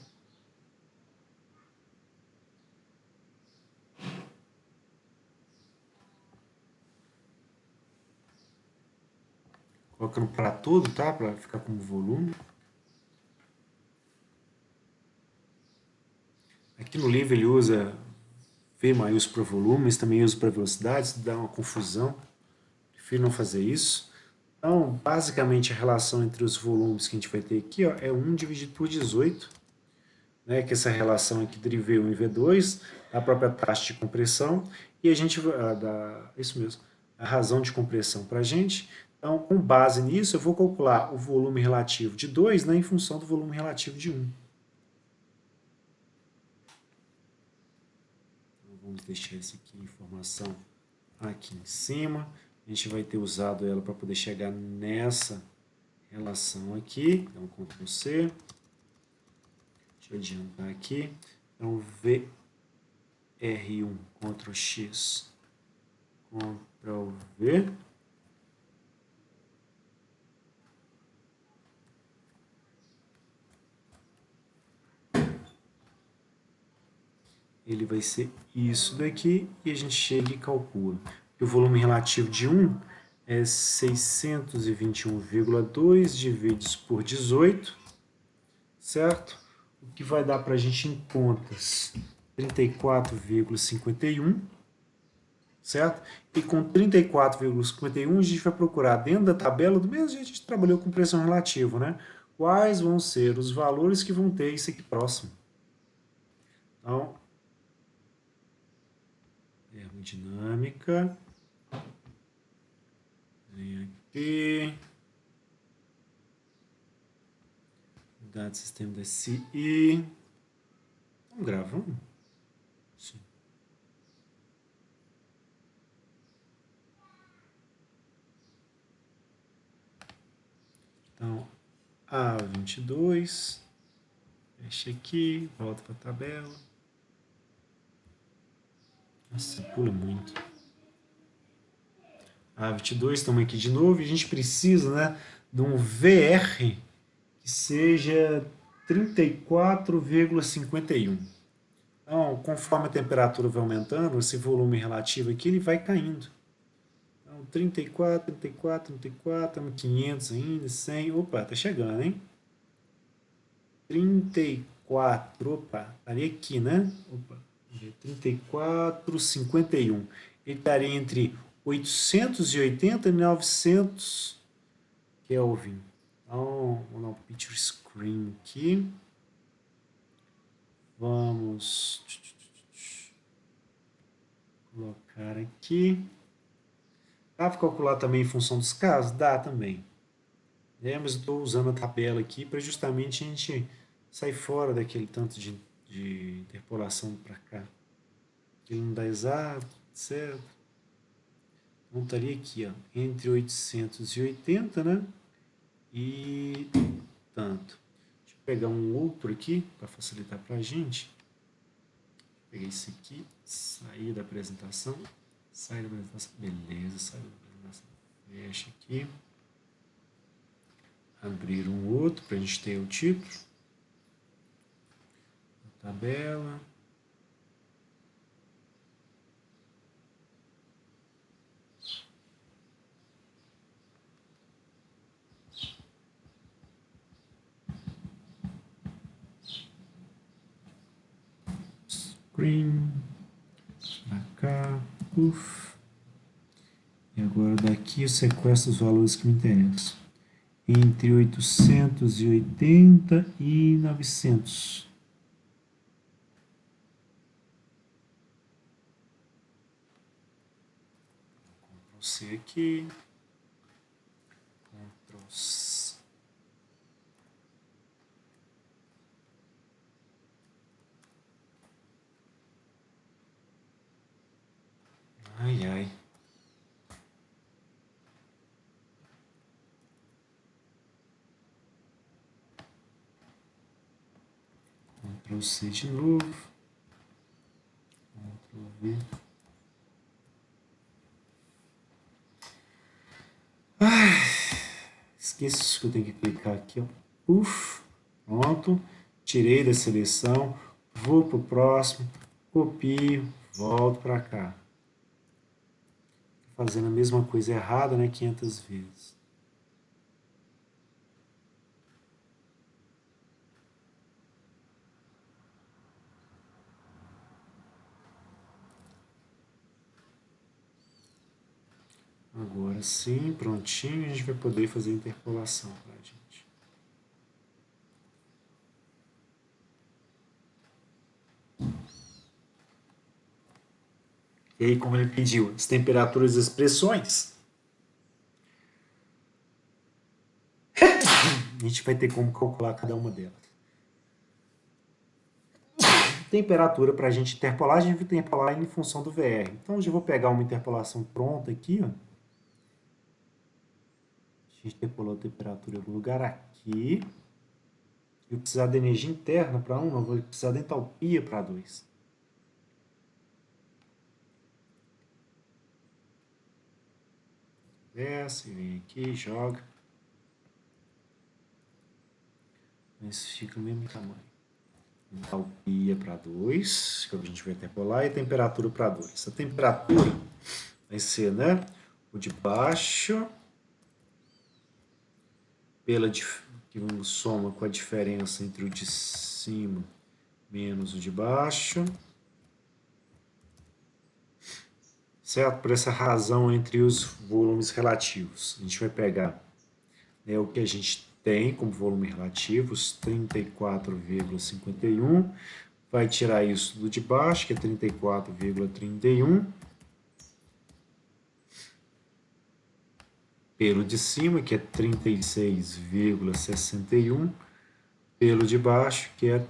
Speaker 1: Colocando para tudo, tá? Para ficar como volume. Aqui no livro ele usa V maiúsculo para volume, mas também usa para velocidade, isso dá uma confusão. Prefiro não fazer isso. Então, basicamente, a relação entre os volumes que a gente vai ter aqui, ó, é 1 dividido por 18, né, que essa relação aqui de V1 e V2, a própria taxa de compressão, e a gente dá isso mesmo, a razão de compressão para a gente. Então, com base nisso, eu vou calcular o volume relativo de 2, né, em função do volume relativo de 1. Então, vamos deixar essa aqui, informação aqui em cima. A gente vai ter usado ela para poder chegar nessa relação aqui. Então, Ctrl C. Deixa eu adiantar aqui. Então, VR1, Ctrl X, Ctrl V. Ele vai ser isso daqui e a gente chega e calcula. O volume relativo de 1 é 621,2 divididos por 18, certo? O que vai dar para a gente em contas 34,51, certo? E com 34,51 a gente vai procurar dentro da tabela, do mesmo jeito que a gente trabalhou com pressão relativa, né? Quais vão ser os valores que vão ter isso aqui próximo. Então, termodinâmica, vem aqui, unidade de sistema da CI, estamos gravando? Sim. Então, A22, fecha aqui, volta para a tabela. Nossa, pula muito. A22, estamos aqui de novo, e a gente precisa, né, de um VR que seja 34,51. Então, conforme a temperatura vai aumentando, esse volume relativo aqui ele vai caindo. Então, 34, 34, 34, estamos 500 ainda, 100, opa, tá chegando, hein? 34, opa, estaria aqui, né? Opa, 34, 51. Ele estaria entre 880 e 900 Kelvin. Então, vou dar um picture screen aqui. Vamos colocar aqui. Dá para calcular também em função dos casos? Dá também. Mas eu estou usando a tabela aqui para justamente a gente sair fora daquele tanto de interpolação para cá. Ele não dá exato, certo? Então estaria aqui, ó, entre 880, né? E tanto. Deixa pegar um outro aqui para facilitar para a gente. Peguei esse aqui, sair da apresentação. Sai da apresentação. Beleza, saiu da apresentação. Fecha aqui. Abrir um outro para a gente ter o título. A tabela. Screen. Pra cá. Uf. E agora daqui eu sequestro os valores que me interessam. Entre 880 e 900. Ctrl C aqui. Ctrl C. Ai, ai. Ctrl C de novo. Ctrl V. Esqueço que eu tenho que clicar aqui, ó. Uf, pronto. Tirei da seleção. Vou para o próximo. Copio. Volto para cá. Fazendo a mesma coisa errada, né? 500 vezes. Agora sim, prontinho, a gente vai poder fazer a interpolação para a gente. E aí, como ele pediu, as temperaturas e as pressões, a gente vai ter como calcular cada uma delas. Temperatura para a gente gente vai interpolar em função do VR. Então, eu já vou pegar uma interpolação pronta aqui, ó. A gente interpolou a temperatura em algum lugar aqui. Eu vou precisar da energia interna para 1, eu vou precisar da entalpia para 2. Desce, vem aqui, joga. Mas fica o mesmo tamanho. Entalpia para 2, que a gente vai interpolar, e temperatura para 2. A temperatura vai ser, né, o de baixo, que soma com a diferença entre o de cima menos o de baixo. Certo? Por essa razão entre os volumes relativos. A gente vai pegar, né, o que a gente tem como volume relativo, os 34,51. Vai tirar isso do de baixo, que é 34,31. Pelo de cima, que é 36,61. Pelo de baixo, que é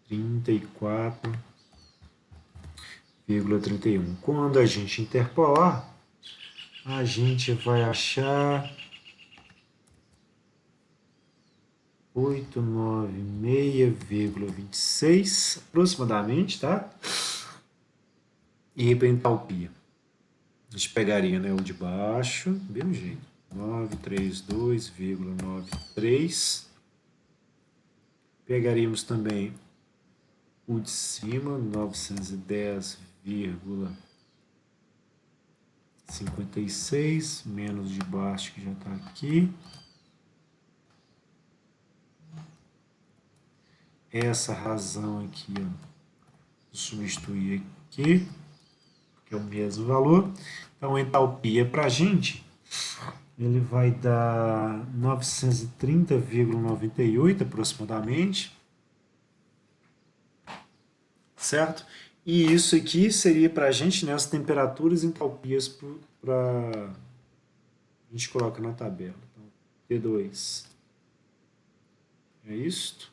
Speaker 1: 34,31. Quando a gente interpolar, a gente vai achar 896,26 aproximadamente, tá? E para entalpia. A gente pegaria, né, o de baixo, mesmo jeito, 932,93. Pegaríamos também o de cima, 910,56, menos de baixo que já está aqui. Essa razão aqui, ó, substituir aqui, que é o mesmo valor. Então, a entalpia para a gente, ele vai dar 930,98 aproximadamente, certo? E isso aqui seria para a gente, né, as temperaturas e entalpias para a gente coloca na tabela. Então, T2 é isto.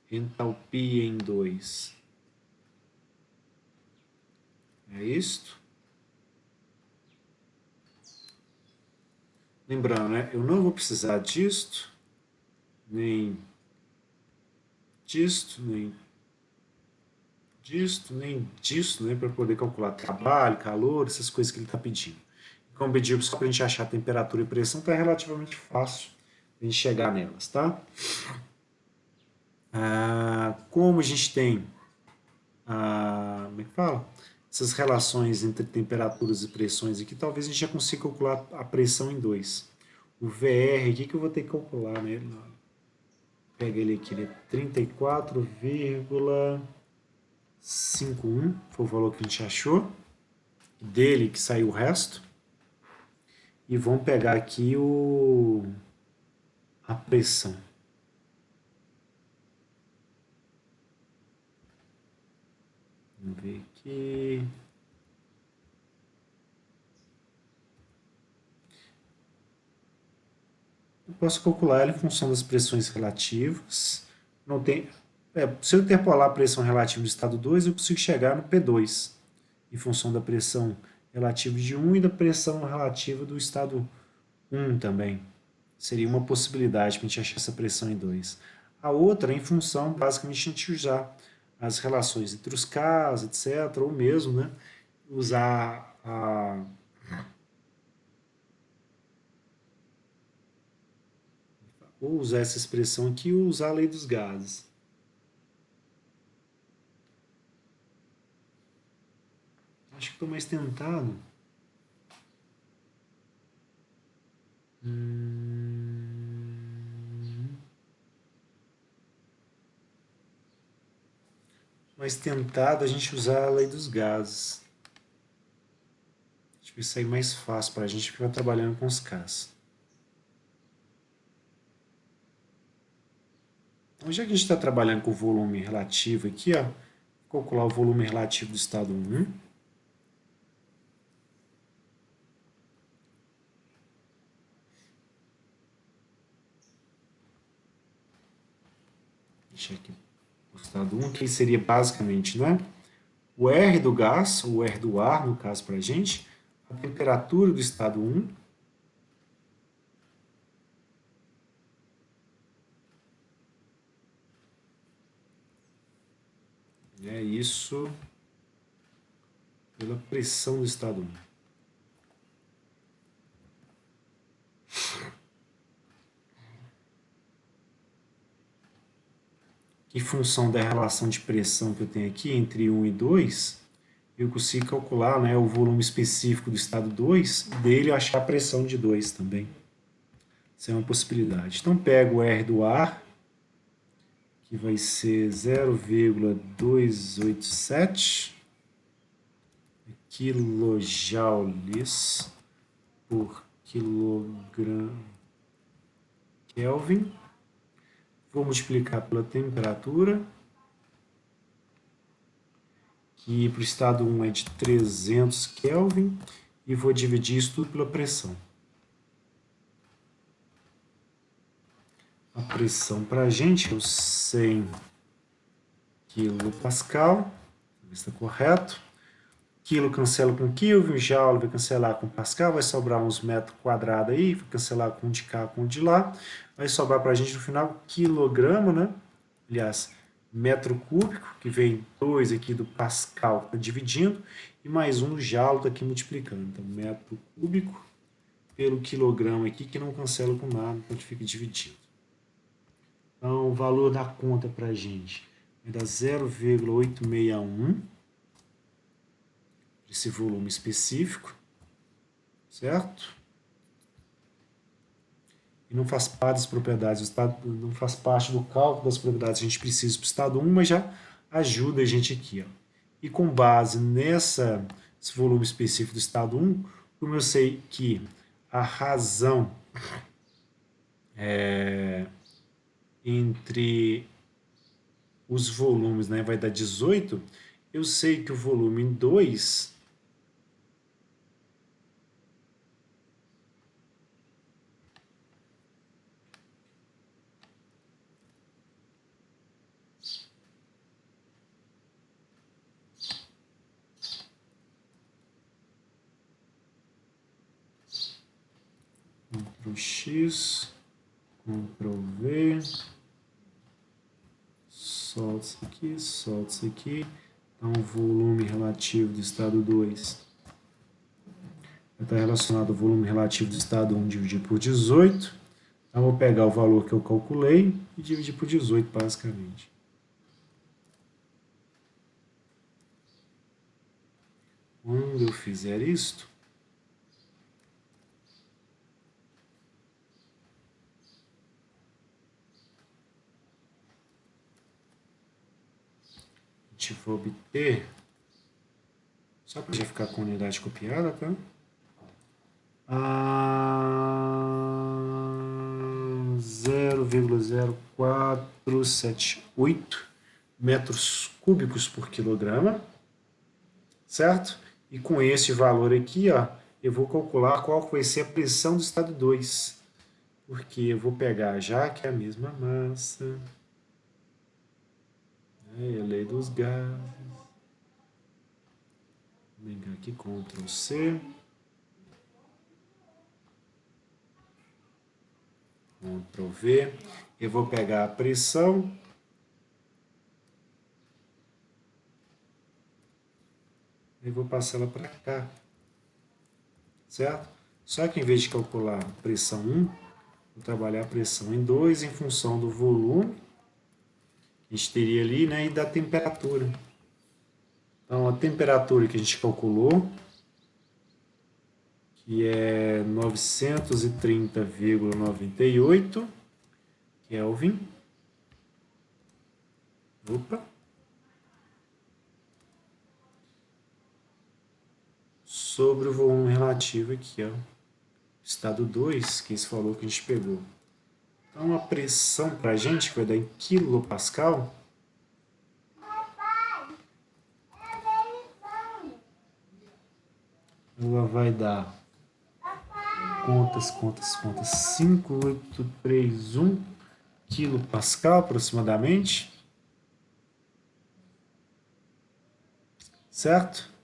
Speaker 1: Entalpia em 2 é isto. Lembrando, né? Eu não vou precisar disto, nem disto, nem disto, nem disto, né? Para poder calcular trabalho, calor, essas coisas que ele está pedindo. Como pediu só para a gente achar temperatura e pressão, está relativamente fácil a gente chegar nelas, tá? Como a gente tem como é que fala? Essas relações entre temperaturas e pressões aqui, talvez a gente já consiga calcular a pressão em dois. O VR aqui que eu vou ter que calcular, né? Pega ele aqui, ele é 34,51, foi o valor que a gente achou. Dele que saiu o resto. E vamos pegar aqui a pressão. Vamos ver aqui. Eu posso calcular ela em função das pressões relativas. Não tem, se eu interpolar a pressão relativa do estado 2, eu consigo chegar no P2, em função da pressão relativa de 1 e da pressão relativa do estado 1 também. Seria uma possibilidade para a gente achar essa pressão em 2. A outra é em função, basicamente, de a gente usar as relações entre os Ks, etc., ou mesmo, né, usar ou usar essa expressão aqui ou usar a lei dos gases. Acho que estou mais tentado. Mais tentado a gente usar a lei dos gases. Acho que isso aí é mais fácil para a gente que vai trabalhando com os Ks. Então, já que a gente está trabalhando com o volume relativo aqui, ó, vou calcular o volume relativo do estado 1. Deixa aqui o estado 1, que seria basicamente, né? O R do gás, o R do ar, no caso para a gente, a temperatura do estado 1, né? Isso pela pressão do estado 1. Em função da relação de pressão que eu tenho aqui entre 1 e 2, eu consigo calcular, né, o volume específico do estado 2 e dele achar a pressão de 2 também. Isso é uma possibilidade. Então, pego o R do ar, que vai ser 0,287 kilojoules por quilograma Kelvin. Vou multiplicar pela temperatura, que para o estado 1 é de 300 Kelvin, e vou dividir isso tudo pela pressão. A pressão para a gente é o 100 kPa, ver se está correto. Quilo cancela com Kelvin, Joule vai cancelar com Pascal, vai sobrar uns metros quadrados aí, vai cancelar com um de cá, com um de lá. Vai sobrar para a gente no final quilograma, né? Aliás, metro cúbico, que vem 2 aqui do Pascal, está dividindo, e mais um do Joule está aqui multiplicando. Então, metro cúbico pelo quilograma aqui, que não cancela com nada, então fica dividido. Então, o valor da conta para a gente é da 0,861 esse volume específico, certo? E não faz parte das propriedades, não faz parte do cálculo das propriedades que a gente precisa para o estado 1, mas já ajuda a gente aqui. Ó. E com base nesse volume específico do estado 1, como eu sei que a razão entre os volumes, né, vai dar 18, eu sei que o volume em 2 Ctrl X, Ctrl V, solta isso aqui. Então, o volume relativo do estado 2 vai estar relacionado ao volume relativo do estado 1 dividido por 18. Então, eu vou pegar o valor que eu calculei e dividir por 18, basicamente. Quando eu fizer isto, a gente vai obter, só para já ficar com a unidade copiada, tá? 0,0478 metros cúbicos por quilograma, certo? E com esse valor aqui, ó, eu vou calcular qual vai ser a pressão do estado 2, porque eu vou pegar, já que é a mesma massa, é a lei dos gases, vou ligar aqui, Ctrl C, Ctrl V, eu vou pegar a pressão, e vou passar ela para cá, certo? Só que em vez de calcular a pressão 1, vou trabalhar a pressão em 2 em função do volume que a gente teria ali, né, e da temperatura. Então, a temperatura que a gente calculou, que é 930,98 Kelvin. Opa. Sobre o volume relativo aqui, ó. Estado 2, que esse valor que a gente pegou. Então, a pressão para a gente vai dar em quilopascal. Ela vai dar, contas, 5,831 quilopascal aproximadamente, certo?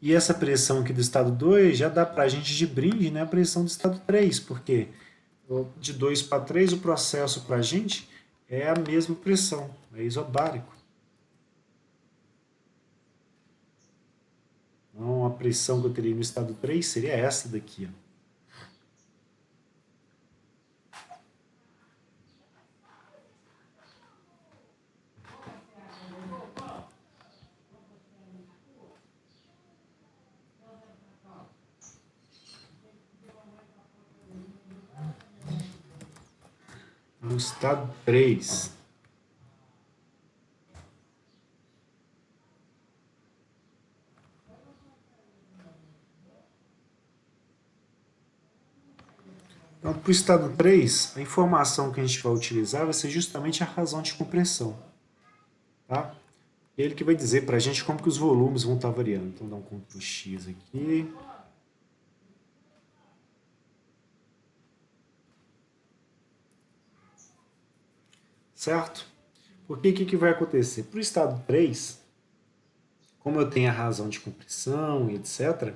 Speaker 1: E essa pressão aqui do estado 2 já dá para a gente de brinde, né, a pressão do estado 3, porque de 2 para 3 o processo para a gente é a mesma pressão, é isobárico. Então, a pressão que eu teria no estado 3 seria essa daqui, ó. No estado 3. Então, para o estado 3, a informação que a gente vai utilizar vai ser justamente a razão de compressão. Tá? Ele que vai dizer para a gente como que os volumes vão estar variando. Então, dá um Ctrl X aqui. Certo? Porque o que vai acontecer? Para o estado 3, como eu tenho a razão de compressão e etc., o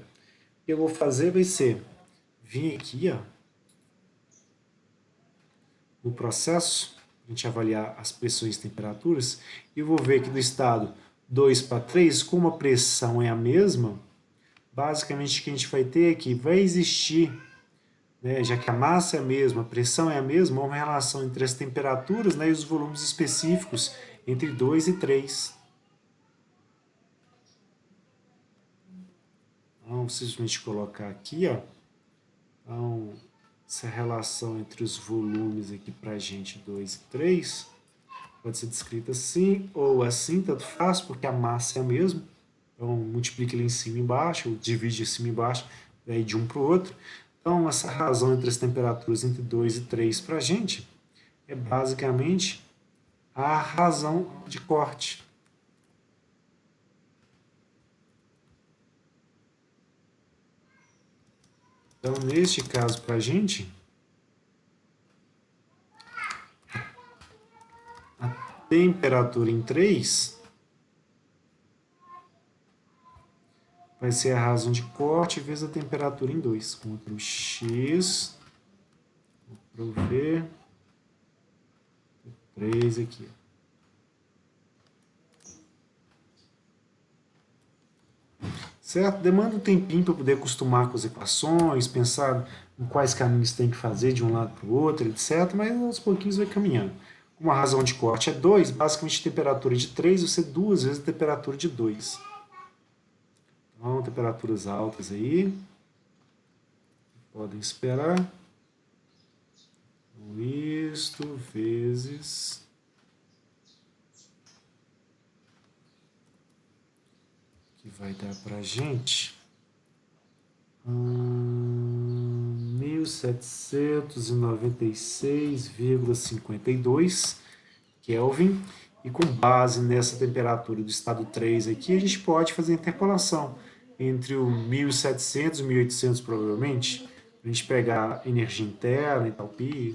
Speaker 1: que eu vou fazer vai ser vir aqui, ó, no processo, a gente avaliar as pressões e temperaturas, e eu vou ver que do estado 2 para 3, como a pressão é a mesma, basicamente o que a gente vai ter é que vai existir, né, já que a massa é a mesma, a pressão é a mesma, uma relação entre as temperaturas, né, e os volumes específicos entre 2 e 3. Então, vou simplesmente colocar aqui, ó, então, essa relação entre os volumes aqui para a gente, 2 e 3, pode ser descrita assim ou assim, tanto faz, porque a massa é a mesma. Então, multiplica ele em cima e embaixo, ou divide em cima e embaixo, daí de um para o outro. Então, essa razão entre as temperaturas entre 2 e 3 para a gente é basicamente a razão de corte. Então, neste caso, para a gente, a temperatura em 3 vai ser a razão de corte vezes a temperatura em 2. Ctrl X, Ctrl V. 3 aqui. Certo? Demanda um tempinho para poder acostumar com as equações, pensar em quais caminhos tem que fazer de um lado para o outro, etc. Mas aos pouquinhos vai caminhando. Como a razão de corte é 2, basicamente a temperatura de 3 vai ser 2 vezes a temperatura de 2. Então, temperaturas altas aí. Podem esperar. Então, isto vezes... que vai dar para a gente 1796,52 Kelvin. E com base nessa temperatura do estado 3 aqui, a gente pode fazer a interpolação entre o 1700 e 1800 provavelmente. A gente pegar energia interna, entalpia.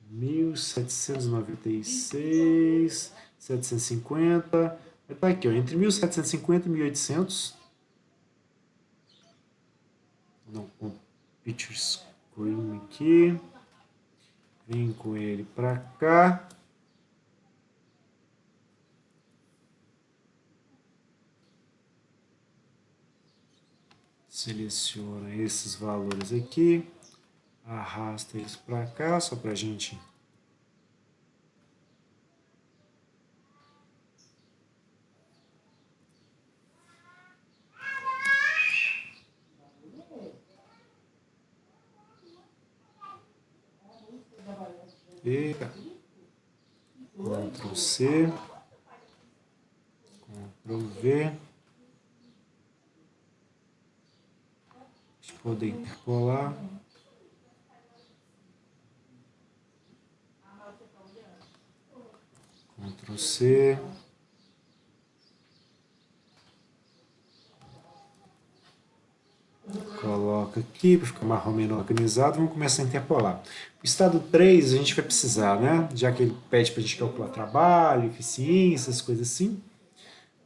Speaker 1: 1796, 750... Está aqui, ó, entre 1750 e 1800. Vou dar um picture screen aqui. Vem com ele para cá. Seleciona esses valores aqui. Arrasta eles para cá, só para a gente... Eita. Ctrl C, Ctrl V, a gente poder interpolar. Ctrl C. Coloca aqui para ficar mais ou menos organizado. Vamos começar a interpolar. O estado 3 a gente vai precisar, né? Já que ele pede para a gente calcular trabalho, eficiência, essas coisas assim.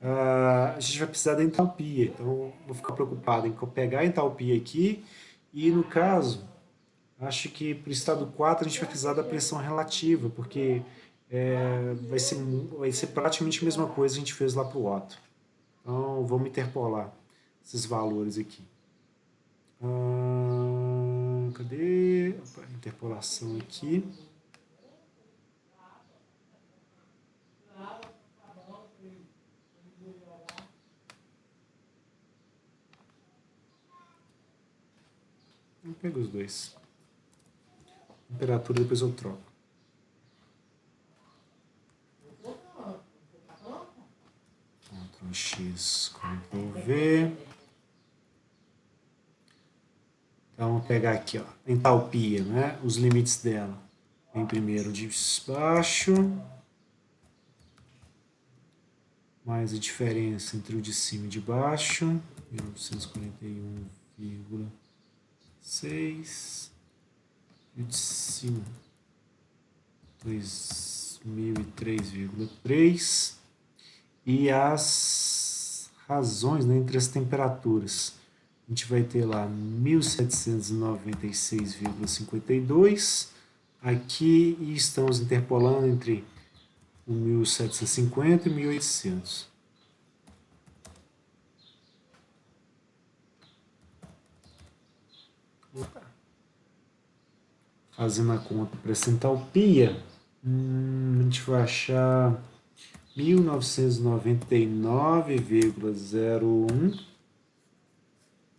Speaker 1: A gente vai precisar da entalpia. Então, vou ficar preocupado em pegar a entalpia aqui. E, no caso, acho que para o estado 4 a gente vai precisar da pressão relativa, porque vai ser praticamente a mesma coisa que a gente fez lá para o Otto. Então, vamos interpolar esses valores aqui. Cadê? Opa, interpolação aqui. Vou pegar os dois. Temperatura depois eu troco. Ctrl X, Ctrl V. Então, vamos pegar aqui, ó, entalpia, né? Os limites dela. Vem primeiro de baixo, mais a diferença entre o de cima e de baixo, 1941,6, e o de cima, 2003,3, e as razões, né, entre as temperaturas. A gente vai ter lá 1796,52 aqui, e estamos interpolando entre o 1750 e 1800. Fazendo a conta para essa entalpia, a gente vai achar 1999,01,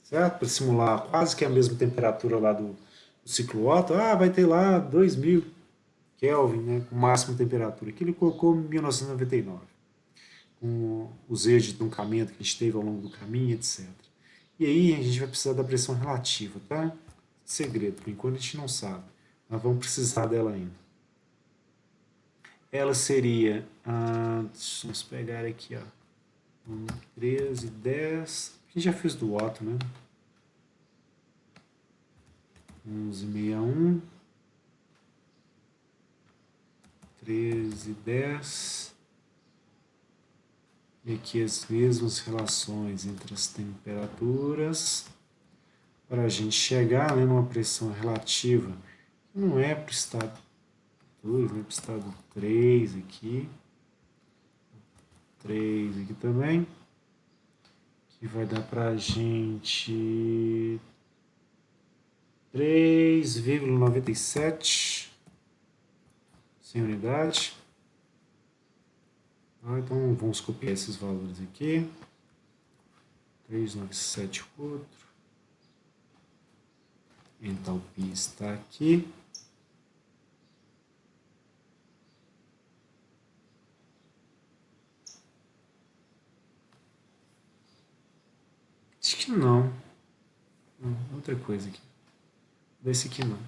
Speaker 1: certo? Para simular quase que a mesma temperatura lá do ciclo Otto. Vai ter lá 2000 Kelvin, né, com máxima temperatura. Aqui ele colocou 1999, com os erros de truncamento que a gente teve ao longo do caminho, etc. E aí a gente vai precisar da pressão relativa, tá? Segredo, por enquanto a gente não sabe. Nós vamos precisar dela ainda. Ela seria, vamos pegar aqui, ó, 13, 10, a gente já fez do Otto, né? 11,61, 13, 10, e aqui as mesmas relações entre as temperaturas. para a gente chegar, né, numa pressão relativa, que não é para o estado 2, né, para o estado 3 aqui, 3 aqui também, que vai dar para a gente 3,97 sem unidade. Então vamos copiar esses valores aqui. 397 outro. Entalpia está aqui. Acho que não. Outra coisa aqui. Desse aqui não.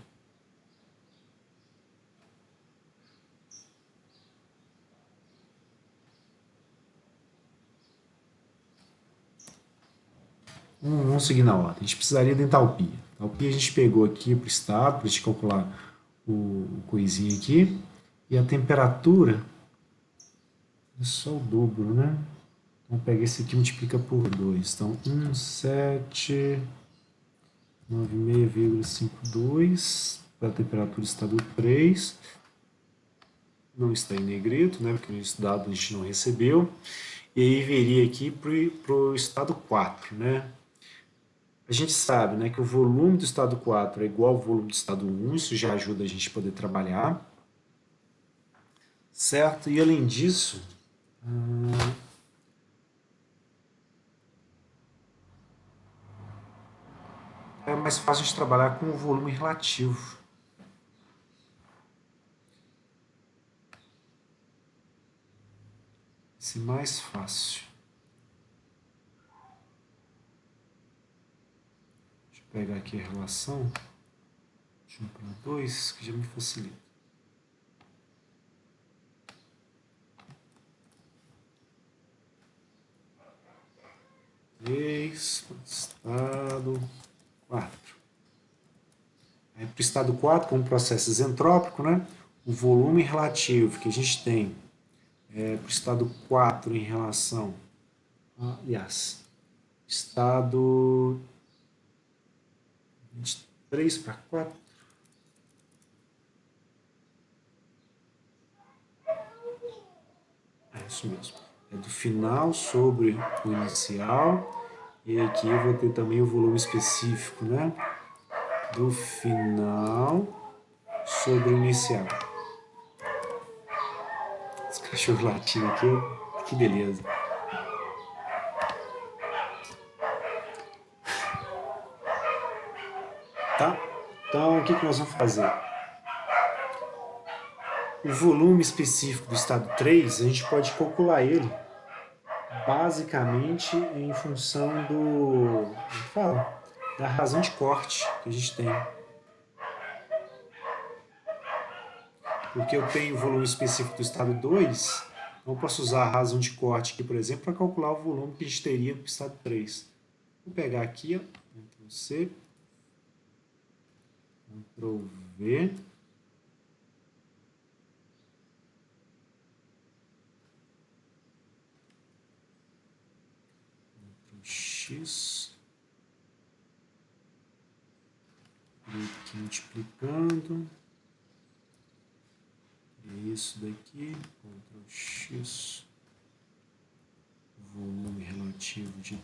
Speaker 1: Vamos seguir na ordem. A gente precisaria da entalpia. A entalpia a gente pegou aqui para o estado, para a gente calcular o coisinho aqui. E a temperatura é só o dobro, né? Então pega esse aqui e multiplica por 2. Então 1796,52 para a temperatura estado 3. Não está em negrito, né? Porque esse dado a gente não recebeu. E aí viria aqui para o estado 4, né? A gente sabe, né, que o volume do estado 4 é igual ao volume do estado 1, isso já ajuda a gente a poder trabalhar, certo? E além disso, é mais fácil de trabalhar com o volume relativo. Esse mais fácil. Deixa eu pegar aqui a relação de 1 para 2, que já me facilita. 3, estado 4. Aí para o estado 4, como processo isentrópico, né, o volume relativo que a gente tem para o estado 4 em relação aliás, estado 3 para 4. É isso mesmo. É do final sobre o inicial. E aqui eu vou ter também o volume específico, né? Do final sobre o inicial. Esse cachorro latindo aqui, que beleza. Tá? Então, o que nós vamos fazer? O volume específico do estado 3, a gente pode calcular ele basicamente em função da razão de corte que a gente tem. Porque eu tenho o volume específico do estado 2, então eu posso usar a razão de corte aqui, por exemplo, para calcular o volume que a gente teria para o estado 3. Vou pegar aqui, ó, Ctrl C, Ctrl V, Ctrl X, aqui multiplicando, isso daqui, Ctrl X, volume relativo de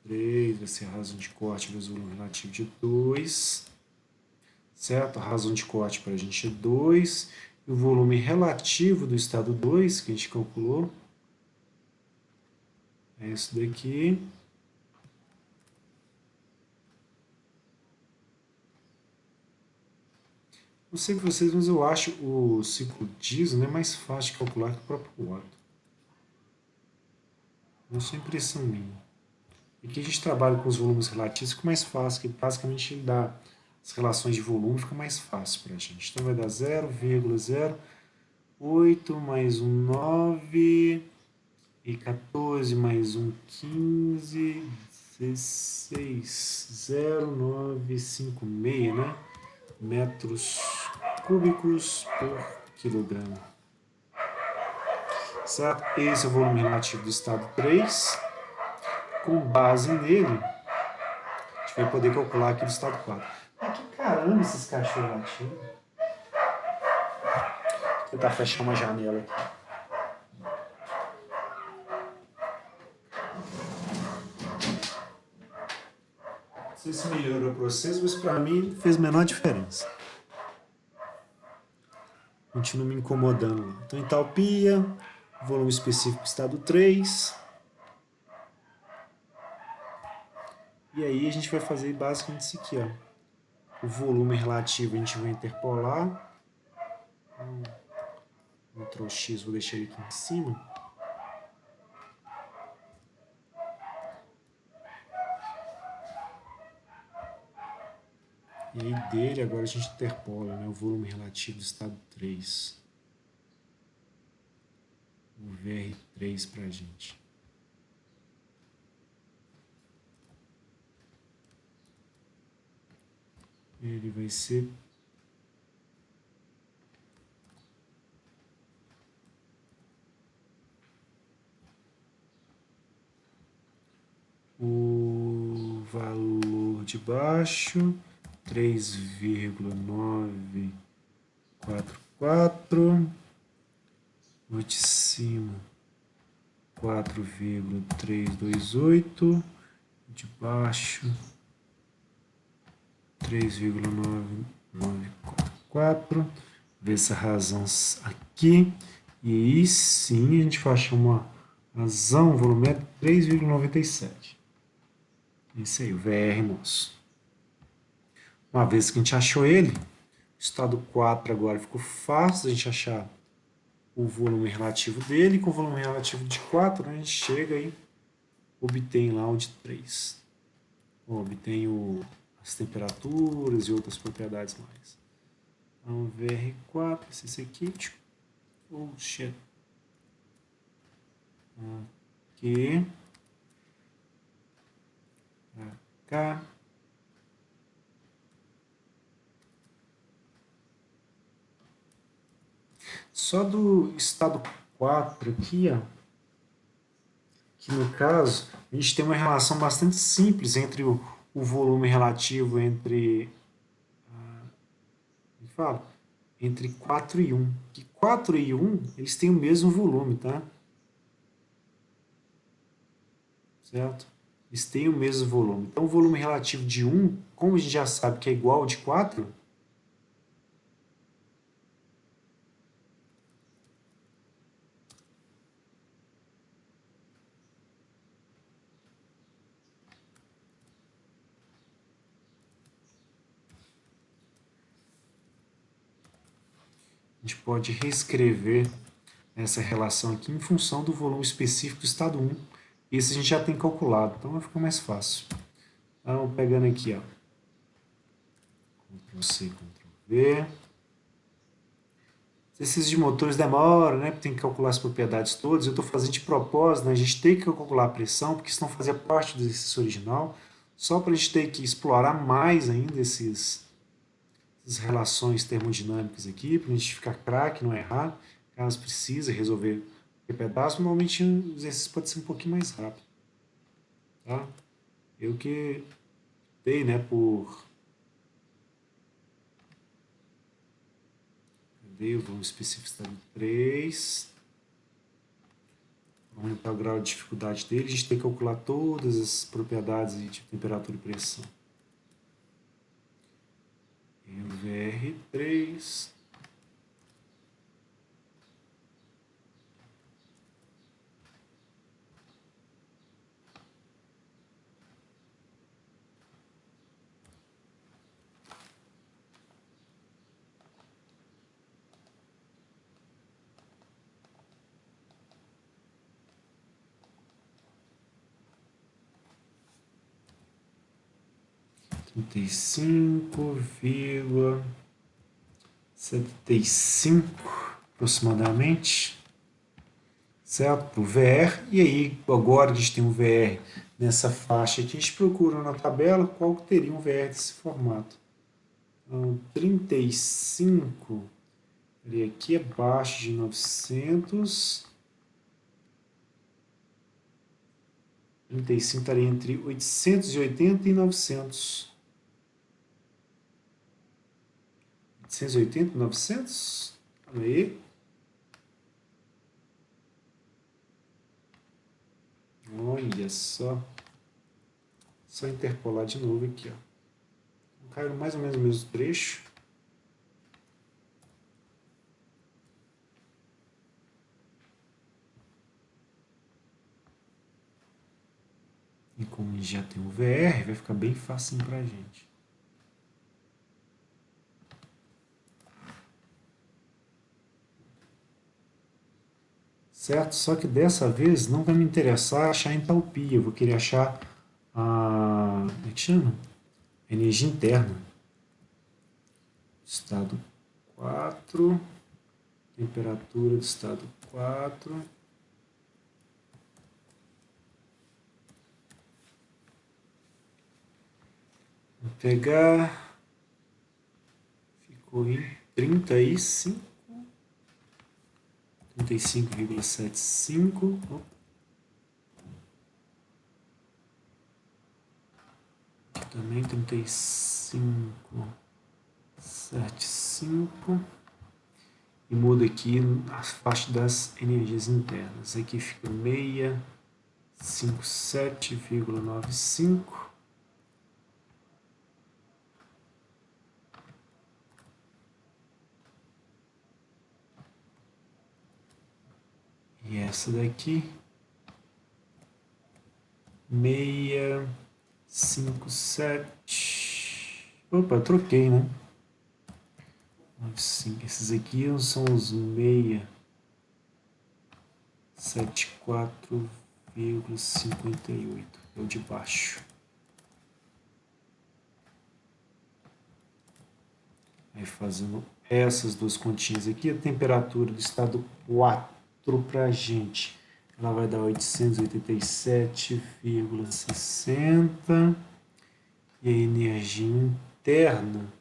Speaker 1: 3, vai ser a razão de corte vezes o volume relativo de 2, certo? A razão de corte para a gente é 2, e o volume relativo do estado 2, que a gente calculou, é isso daqui. Não sei vocês, mas eu acho o ciclo diesel, né, mais fácil de calcular que o próprio Otto. Essa é a impressão minha. E aqui a gente trabalha com os volumes relativos, fica mais fácil, que basicamente ele dá as relações de volume, fica mais fácil para a gente. Então vai dar 0,08 mais um 9 e 14 mais um 15, 16,0956, né? Metros cúbicos por quilograma. Certo? Esse é o volume relativo do estado 3. Com base nele, a gente vai poder calcular aqui do estado 4. Mas que caramba esses cachorros latindo. Vou tentar fechar uma janela aqui. Não sei se melhorou para vocês, mas para mim fez a menor diferença. Continua me incomodando lá. Então, entalpia, volume específico estado 3. E aí a gente vai fazer basicamente isso aqui, ó. O volume relativo a gente vai interpolar. Ctrl X, vou deixar ele aqui em cima. E aí dele agora a gente interpola, né, o volume relativo do estado 3. O VR3 pra gente. Ele vai ser o valor de baixo 3,944, o de cima 4,328, de baixo 3,994, ver essa razão aqui, e aí sim a gente vai achar uma razão volumétrica 3,97. Esse aí, o VR nosso. Uma vez que a gente achou ele, o estado 4 agora ficou fácil a gente achar o volume relativo dele. Com o volume relativo de 4, a gente chega e obtém lá o de 3. Obtém as temperaturas e outras propriedades mais. Então, VR4, esse aqui. Oh, shit. Aqui. Pra cá. Só do estado 4 aqui, ó, que no caso, a gente tem uma relação bastante simples entre o volume relativo entre, entre 4 e 1. Que 4 e 1, eles têm o mesmo volume, tá? Certo? Eles têm o mesmo volume. Então, o volume relativo de 1, como a gente já sabe que é igual ao de 4, a gente pode reescrever essa relação aqui em função do volume específico do estado 1. Esse a gente já tem calculado, então vai ficar mais fácil. Então, pegando aqui, ó, Ctrl+C, Ctrl+V. Esses de motores demoram, né? Porque tem que calcular as propriedades todas. Eu estou fazendo de propósito, né? A gente tem que calcular a pressão, porque isso não fazia parte do exercício original. Só para a gente ter que explorar mais ainda essas relações termodinâmicas aqui, para a gente ficar craque, não errar. Caso precise resolver qualquer pedaço, normalmente o exercício pode ser um pouquinho mais rápido. Tá? Eu que dei, né, por... Cadê o volume específico estado 3? Vamos aumentar o grau de dificuldade dele. A gente tem que calcular todas as propriedades de temperatura e pressão. E o VR3... (35,75 aproximadamente), certo? O VR, e aí agora a gente tem um VR nessa faixa aqui, a gente procura na tabela qual que teria um VR desse formato. Então, 35, ele aqui abaixo de 900, 35 estaria entre 880 e 900. 880 e 900? Calma aí. Olha só. Só interpolar de novo aqui, ó. Caiu mais ou menos o mesmo trecho. E como já tem o VR, vai ficar bem facinho pra gente. Certo? Só que dessa vez não vai me interessar achar entalpia. Eu vou querer achar a... como é que chama? A energia interna. Estado 4. Temperatura do estado 4. Vou pegar... Ficou em 35. 35,75. Aqui também 35,75. E muda aqui a faixa das energias internas. Aqui fica 657,95. E essa daqui 657. Opa, troquei, né? 95. Esses aqui são os 674,58. É o de baixo. Aí fazendo essas duas continhas aqui, a temperatura do estado 4 para a gente, ela vai dar 887,60. E a energia interna,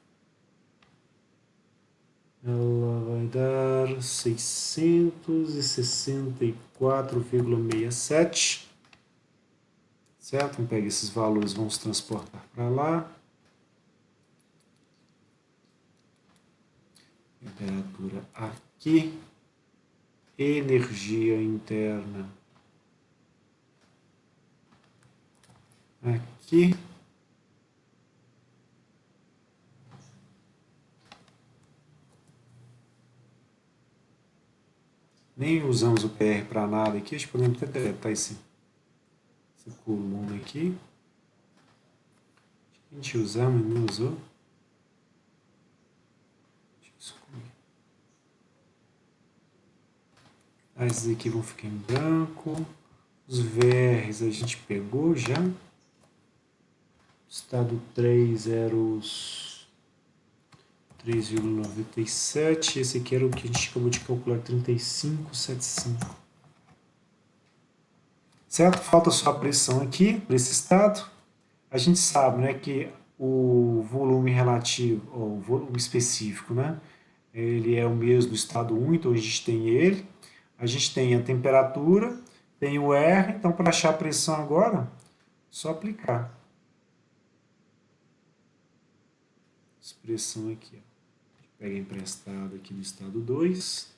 Speaker 1: ela vai dar 664,67. Certo? Então, pega esses valores, vamos transportar para lá. Temperatura aqui. Energia interna aqui. Nem usamos o PR para nada aqui. Acho que podemos até deletar essa coluna aqui. A gente usamos e não usou. Deixa eu excluir. Esses aqui vão ficar em branco. Os VRs a gente pegou já. Estado 3 era os 3,97. Esse aqui era o que a gente acabou de calcular, 35,75. Certo? Falta só a pressão aqui, para esse estado. A gente sabe, né, que o volume relativo, ou o volume específico, né, ele é o mesmo do estado 1, então a gente tem ele. A gente tem a temperatura, tem o R, então para achar a pressão agora, só aplicar. Expressão aqui, ó. Pega emprestado aqui no estado 2.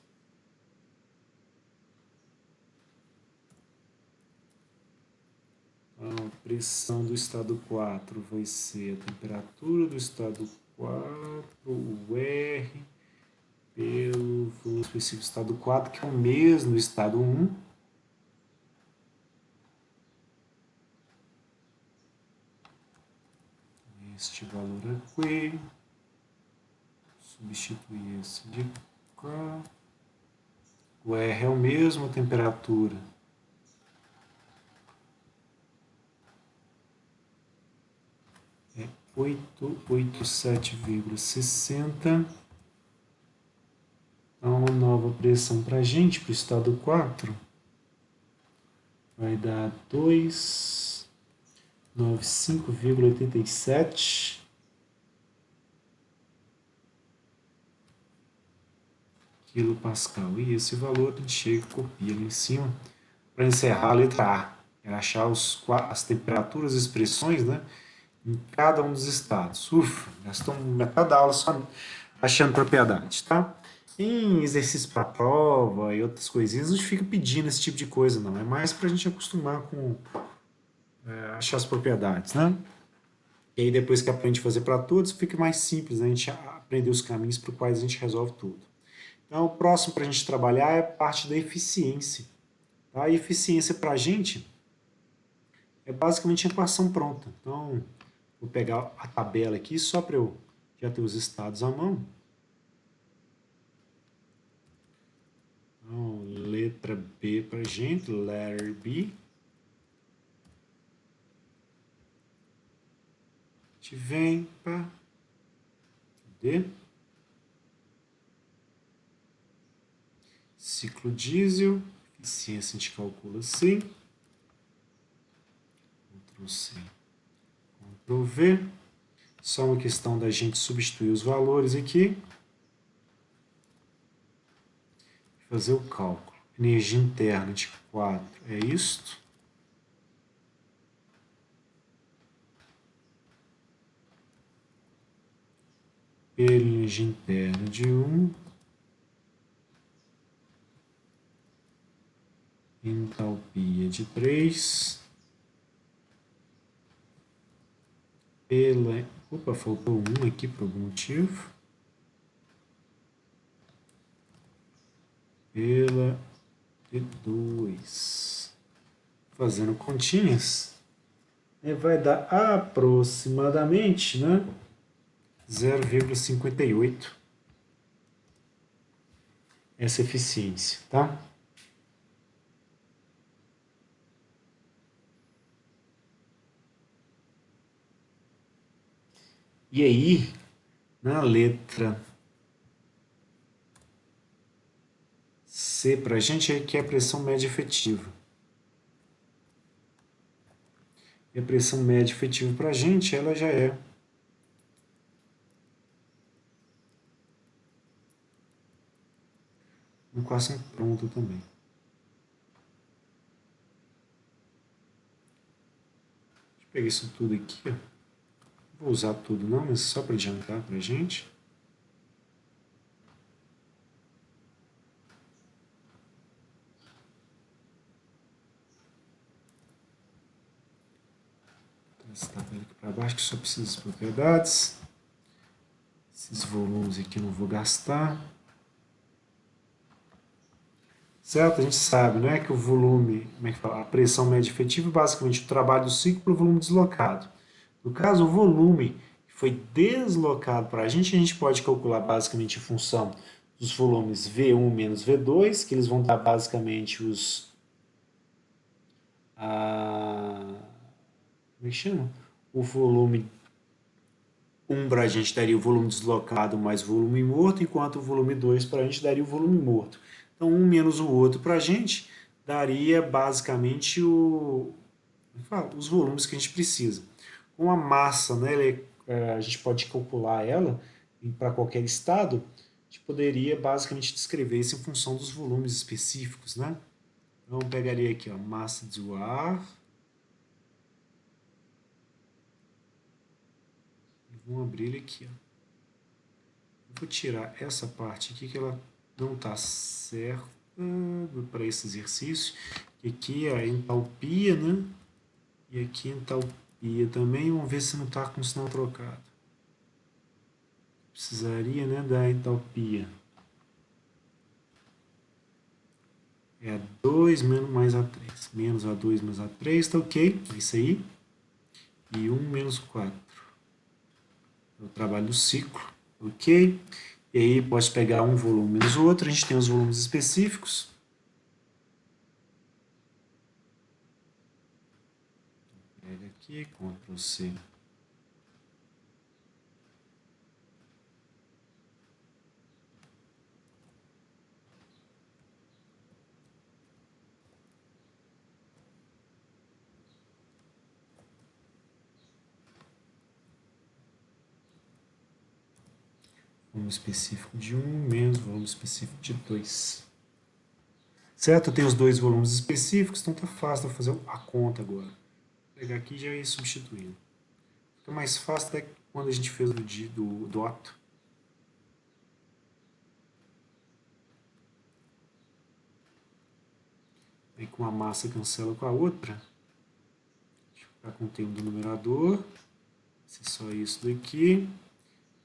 Speaker 1: Então, a pressão do estado 4 vai ser a temperatura do estado 4, o R, pelo volume específico do estado 4, que é o mesmo do estado 1. Este valor aqui. Substituir esse de cá. O R é o mesmo, a temperatura é 887,60. Então, uma nova pressão para a gente, para o estado 4, vai dar 295,87 kPa. E esse valor a gente chega e copia ali em cima para encerrar a letra A. Era achar as temperaturas, as expressões, né, em cada um dos estados. Ufa, gastamos metade da aula só achando propriedade, tá? Em exercício para prova e outras coisinhas, a gente fica pedindo esse tipo de coisa, não. É mais para a gente acostumar com achar as propriedades, né? E aí depois que aprende a fazer para todos, fica mais simples, né? A gente aprender os caminhos para os quais a gente resolve tudo. Então, o próximo para a gente trabalhar é a parte da eficiência. Tá? A eficiência para a gente é basicamente a equação pronta. Então, vou pegar a tabela aqui só para eu já ter os estados à mão. Então, letra B para a gente, letter B. A gente vem para D. Ciclo diesel, eficiência a gente calcula assim. Ctrl C, Ctrl V. Só uma questão da gente substituir os valores aqui. Fazer o cálculo. Energia interna de 4 é isto. Pela energia interna de 1. Entalpia de 3. Pela... Opa, faltou 1 aqui por algum motivo. Pela T2. Fazendo continhas, vai dar aproximadamente, né, 0,58 essa eficiência, tá? E aí, na letra C para a gente, aí que é a pressão média efetiva. E a pressão média efetiva para a gente, ela já é uma equação pronta também. Deixa eu pegar isso tudo aqui, ó. Não vou usar tudo não, mas só para adiantar para a gente. Essa tabela aqui para baixo, que só precisa das propriedades. Esses volumes aqui eu não vou gastar. Certo? A gente sabe, né, que o volume, como é que fala? A pressão média efetiva é basicamente o trabalho do ciclo para o volume deslocado. No caso, o volume que foi deslocado para a gente pode calcular basicamente a função dos volumes V1 menos V2, que eles vão dar basicamente os... como é que chama? O volume 1 para a gente daria o volume deslocado mais volume morto, enquanto o volume 2 para a gente daria o volume morto. Então, um menos o outro para a gente daria basicamente os volumes que a gente precisa. Com a massa, né, a gente pode calcular ela para qualquer estado, a gente poderia basicamente descrever isso em função dos volumes específicos, né? Então, eu pegaria aqui, ó, massa do ar. Vamos abrir ele aqui, ó. Vou tirar essa parte aqui que ela não está certa para esse exercício. Aqui é a entalpia, né? E aqui a entalpia também. Vamos ver se não está com o sinal trocado. Precisaria, né, da entalpia. É a 2 menos mais a 3. Menos a 2 mais a 3, tá ok. É isso aí. E 1 menos 4. É o trabalho do ciclo, ok? E aí pode pegar um volume menos o outro. A gente tem os volumes específicos. Pega aqui, Ctrl C. Volume específico de 1 menos volume específico de 2. Certo? Eu tenho os dois volumes específicos, então tá fácil de fazer a conta agora. Vou pegar aqui e já ir substituindo. Fica mais fácil até quando a gente fez do DOT. Aí com uma massa cancela com a outra. Deixa eu ficar com o termo do numerador. Esse é só isso daqui.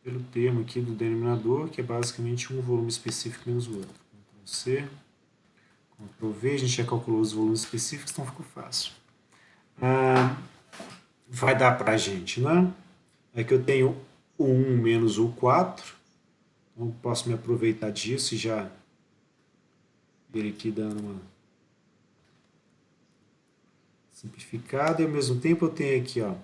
Speaker 1: Pelo termo aqui do denominador, que é basicamente um volume específico menos o outro. Ctrl C, Ctrl V, a gente já calculou os volumes específicos, então ficou fácil. Vai dar pra gente, né? Aqui eu tenho o 1 menos o 4. Então eu posso me aproveitar disso e já ir aqui dando uma simplificada. E ao mesmo tempo eu tenho aqui, ó,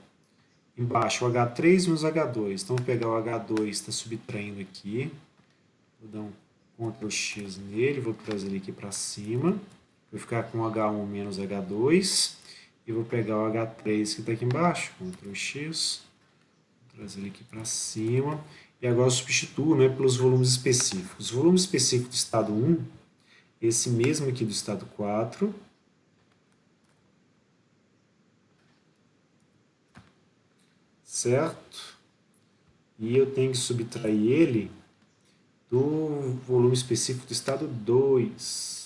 Speaker 1: embaixo o H3 menos o H2. Então vou pegar o H2, está subtraindo aqui. Vou dar um Ctrl X nele, vou trazer ele aqui para cima. Vou ficar com H1 menos H2. E vou pegar o H3 que está aqui embaixo, Ctrl X. Vou trazer ele aqui para cima. E agora eu substituo, né, pelos volumes específicos. Os volumes específicos do estado 1, esse mesmo aqui do estado 4. Certo? E eu tenho que subtrair ele do volume específico do estado 2.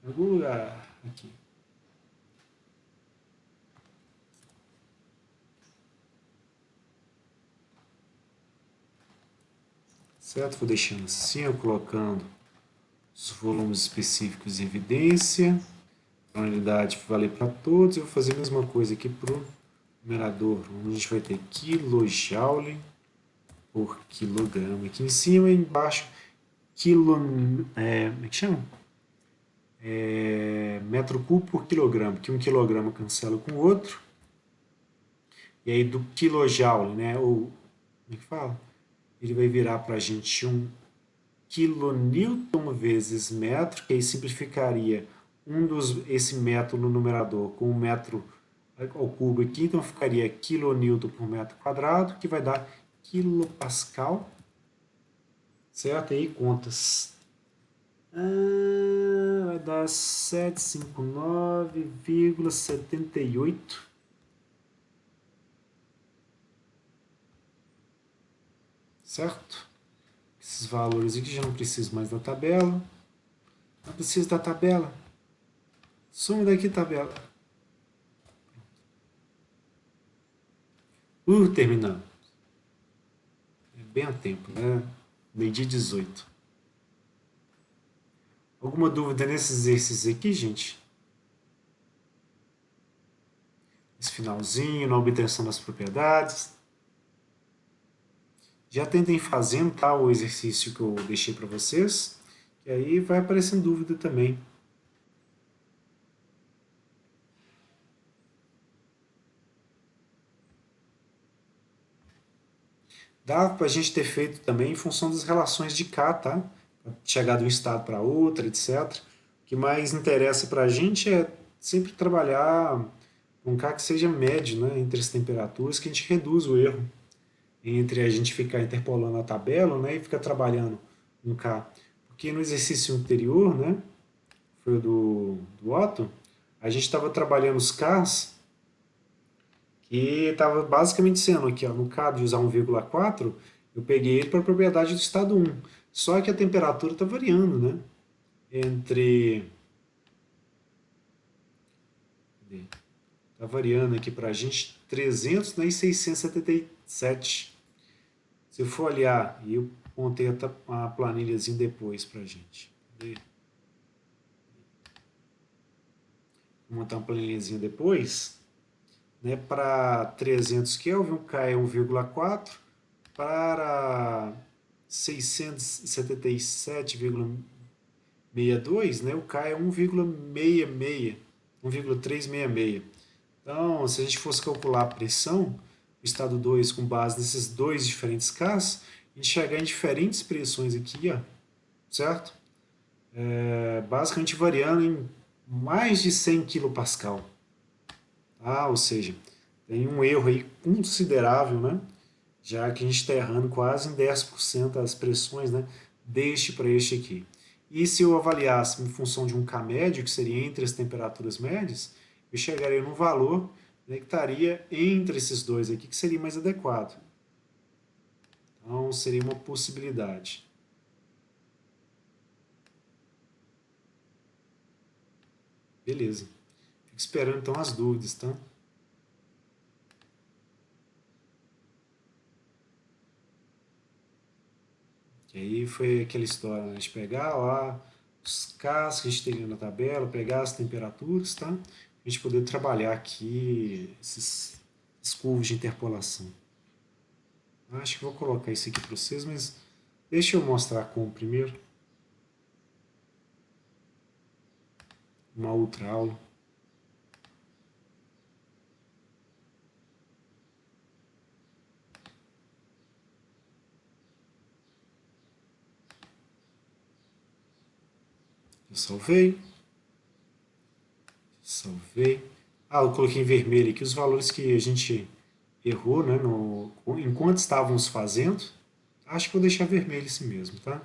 Speaker 1: Em algum lugar aqui. Certo? Vou deixando assim, eu colocando os volumes específicos em evidência. Tonalidade vale para todos. Eu vou fazer a mesma coisa aqui para o numerador, onde a gente vai ter kilojoule por quilograma aqui em cima e embaixo como é que chama? Metro cúbico por quilograma, que um quilograma cancela com o outro. E aí do kilojoule, né, ou como é que fala? Ele vai virar para a gente um kilonewton vezes metro, que aí simplificaria esse metro no numerador com o metro ao cubo aqui, então ficaria kilonewton por metro quadrado, que vai dar quilopascal, certo? Aí contas. Vai dar 759,78. Certo? Esses valores aqui já não preciso mais da tabela. Não preciso da tabela. Some daqui, tabela. Terminando. É bem a tempo, né? Meio-dia 18. Alguma dúvida nesses exercícios aqui, gente? Esse finalzinho, na obtenção das propriedades. Já tentem fazendo, tá, o exercício que eu deixei para vocês. E aí vai aparecendo dúvida também. Dá para a gente ter feito também em função das relações de K, tá? Chegar de um estado para outro, etc. O que mais interessa para a gente é sempre trabalhar um K que seja médio, né, entre as temperaturas, que a gente reduz o erro entre a gente ficar interpolando a tabela, né, e ficar trabalhando um K. Porque no exercício anterior, né, foi o do Otto, a gente estava trabalhando os Ks que estava basicamente sendo aqui, ó, no caso de usar 1,4, eu peguei ele para a propriedade do estado 1. Só que a temperatura está variando, né? Entre... Está variando aqui para a gente 300, né, e 677. Se eu for olhar, e eu montei a planilhazinha depois para a gente. Vou montar uma planilhazinha depois. Né, para 300 Kelvin, o K é 1,4, para 677,62, né, o K é 1,66, 1,366. Então, se a gente fosse calcular a pressão, o estado 2 com base nesses dois diferentes Ks, a gente chegar em diferentes pressões aqui, ó, certo? Basicamente variando em mais de 100 kPa. Ou seja, tem um erro aí considerável, né, já que a gente está errando quase em 10% as pressões, né, deste para este aqui. E se eu avaliasse em função de um K médio, que seria entre as temperaturas médias, eu chegaria num valor, né, que estaria entre esses dois aqui, que seria mais adequado. Então, seria uma possibilidade. Beleza. Fico esperando então as dúvidas, tá? Que aí foi aquela história, né? A gente pegar lá os Ks que a gente teria na tabela, pegar as temperaturas, tá? A gente poder trabalhar aqui esses curvos de interpolação. Acho que vou colocar isso aqui para vocês, mas deixa eu mostrar como primeiro. Uma outra aula. Eu salvei. Salvei. Ah, eu coloquei em vermelho aqui os valores que a gente errou, né, enquanto estávamos fazendo. Acho que vou deixar vermelho esse mesmo, tá?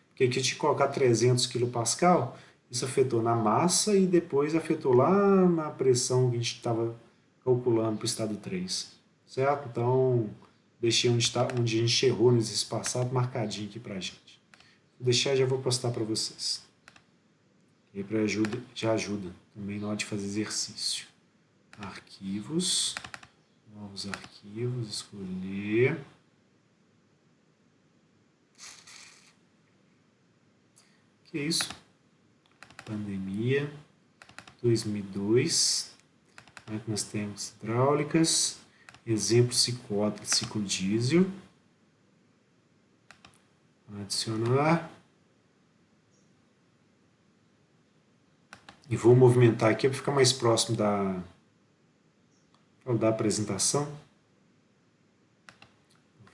Speaker 1: Porque aqui a gente colocar 300 kPa, isso afetou na massa e depois afetou lá na pressão que a gente estava calculando para o estado 3, certo? Então, deixei onde a gente errou nesse exercício passado marcadinho aqui para a gente. Vou deixar e já vou postar para vocês. E para ajuda, já ajuda também na hora de fazer exercício. Arquivos, novos arquivos, escolher. Que é isso? Pandemia 2002, máquinas térmicas hidráulicas, exemplo ciclo diesel. Adicionar. E vou movimentar aqui para ficar mais próximo da apresentação.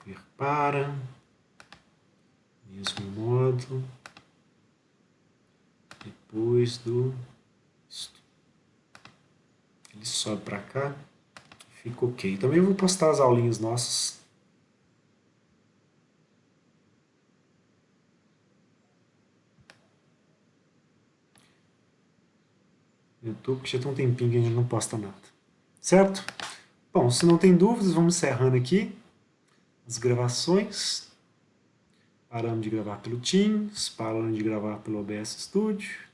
Speaker 1: Ver para. Mesmo modo. Depois do. Ele sobe para cá. Fica ok. Também vou postar as aulinhas nossas. No YouTube, porque já tem um tempinho que a gente não posta nada. Certo? Bom, se não tem dúvidas, vamos encerrando aqui as gravações. Parando de gravar pelo Teams, parando de gravar pelo OBS Studio.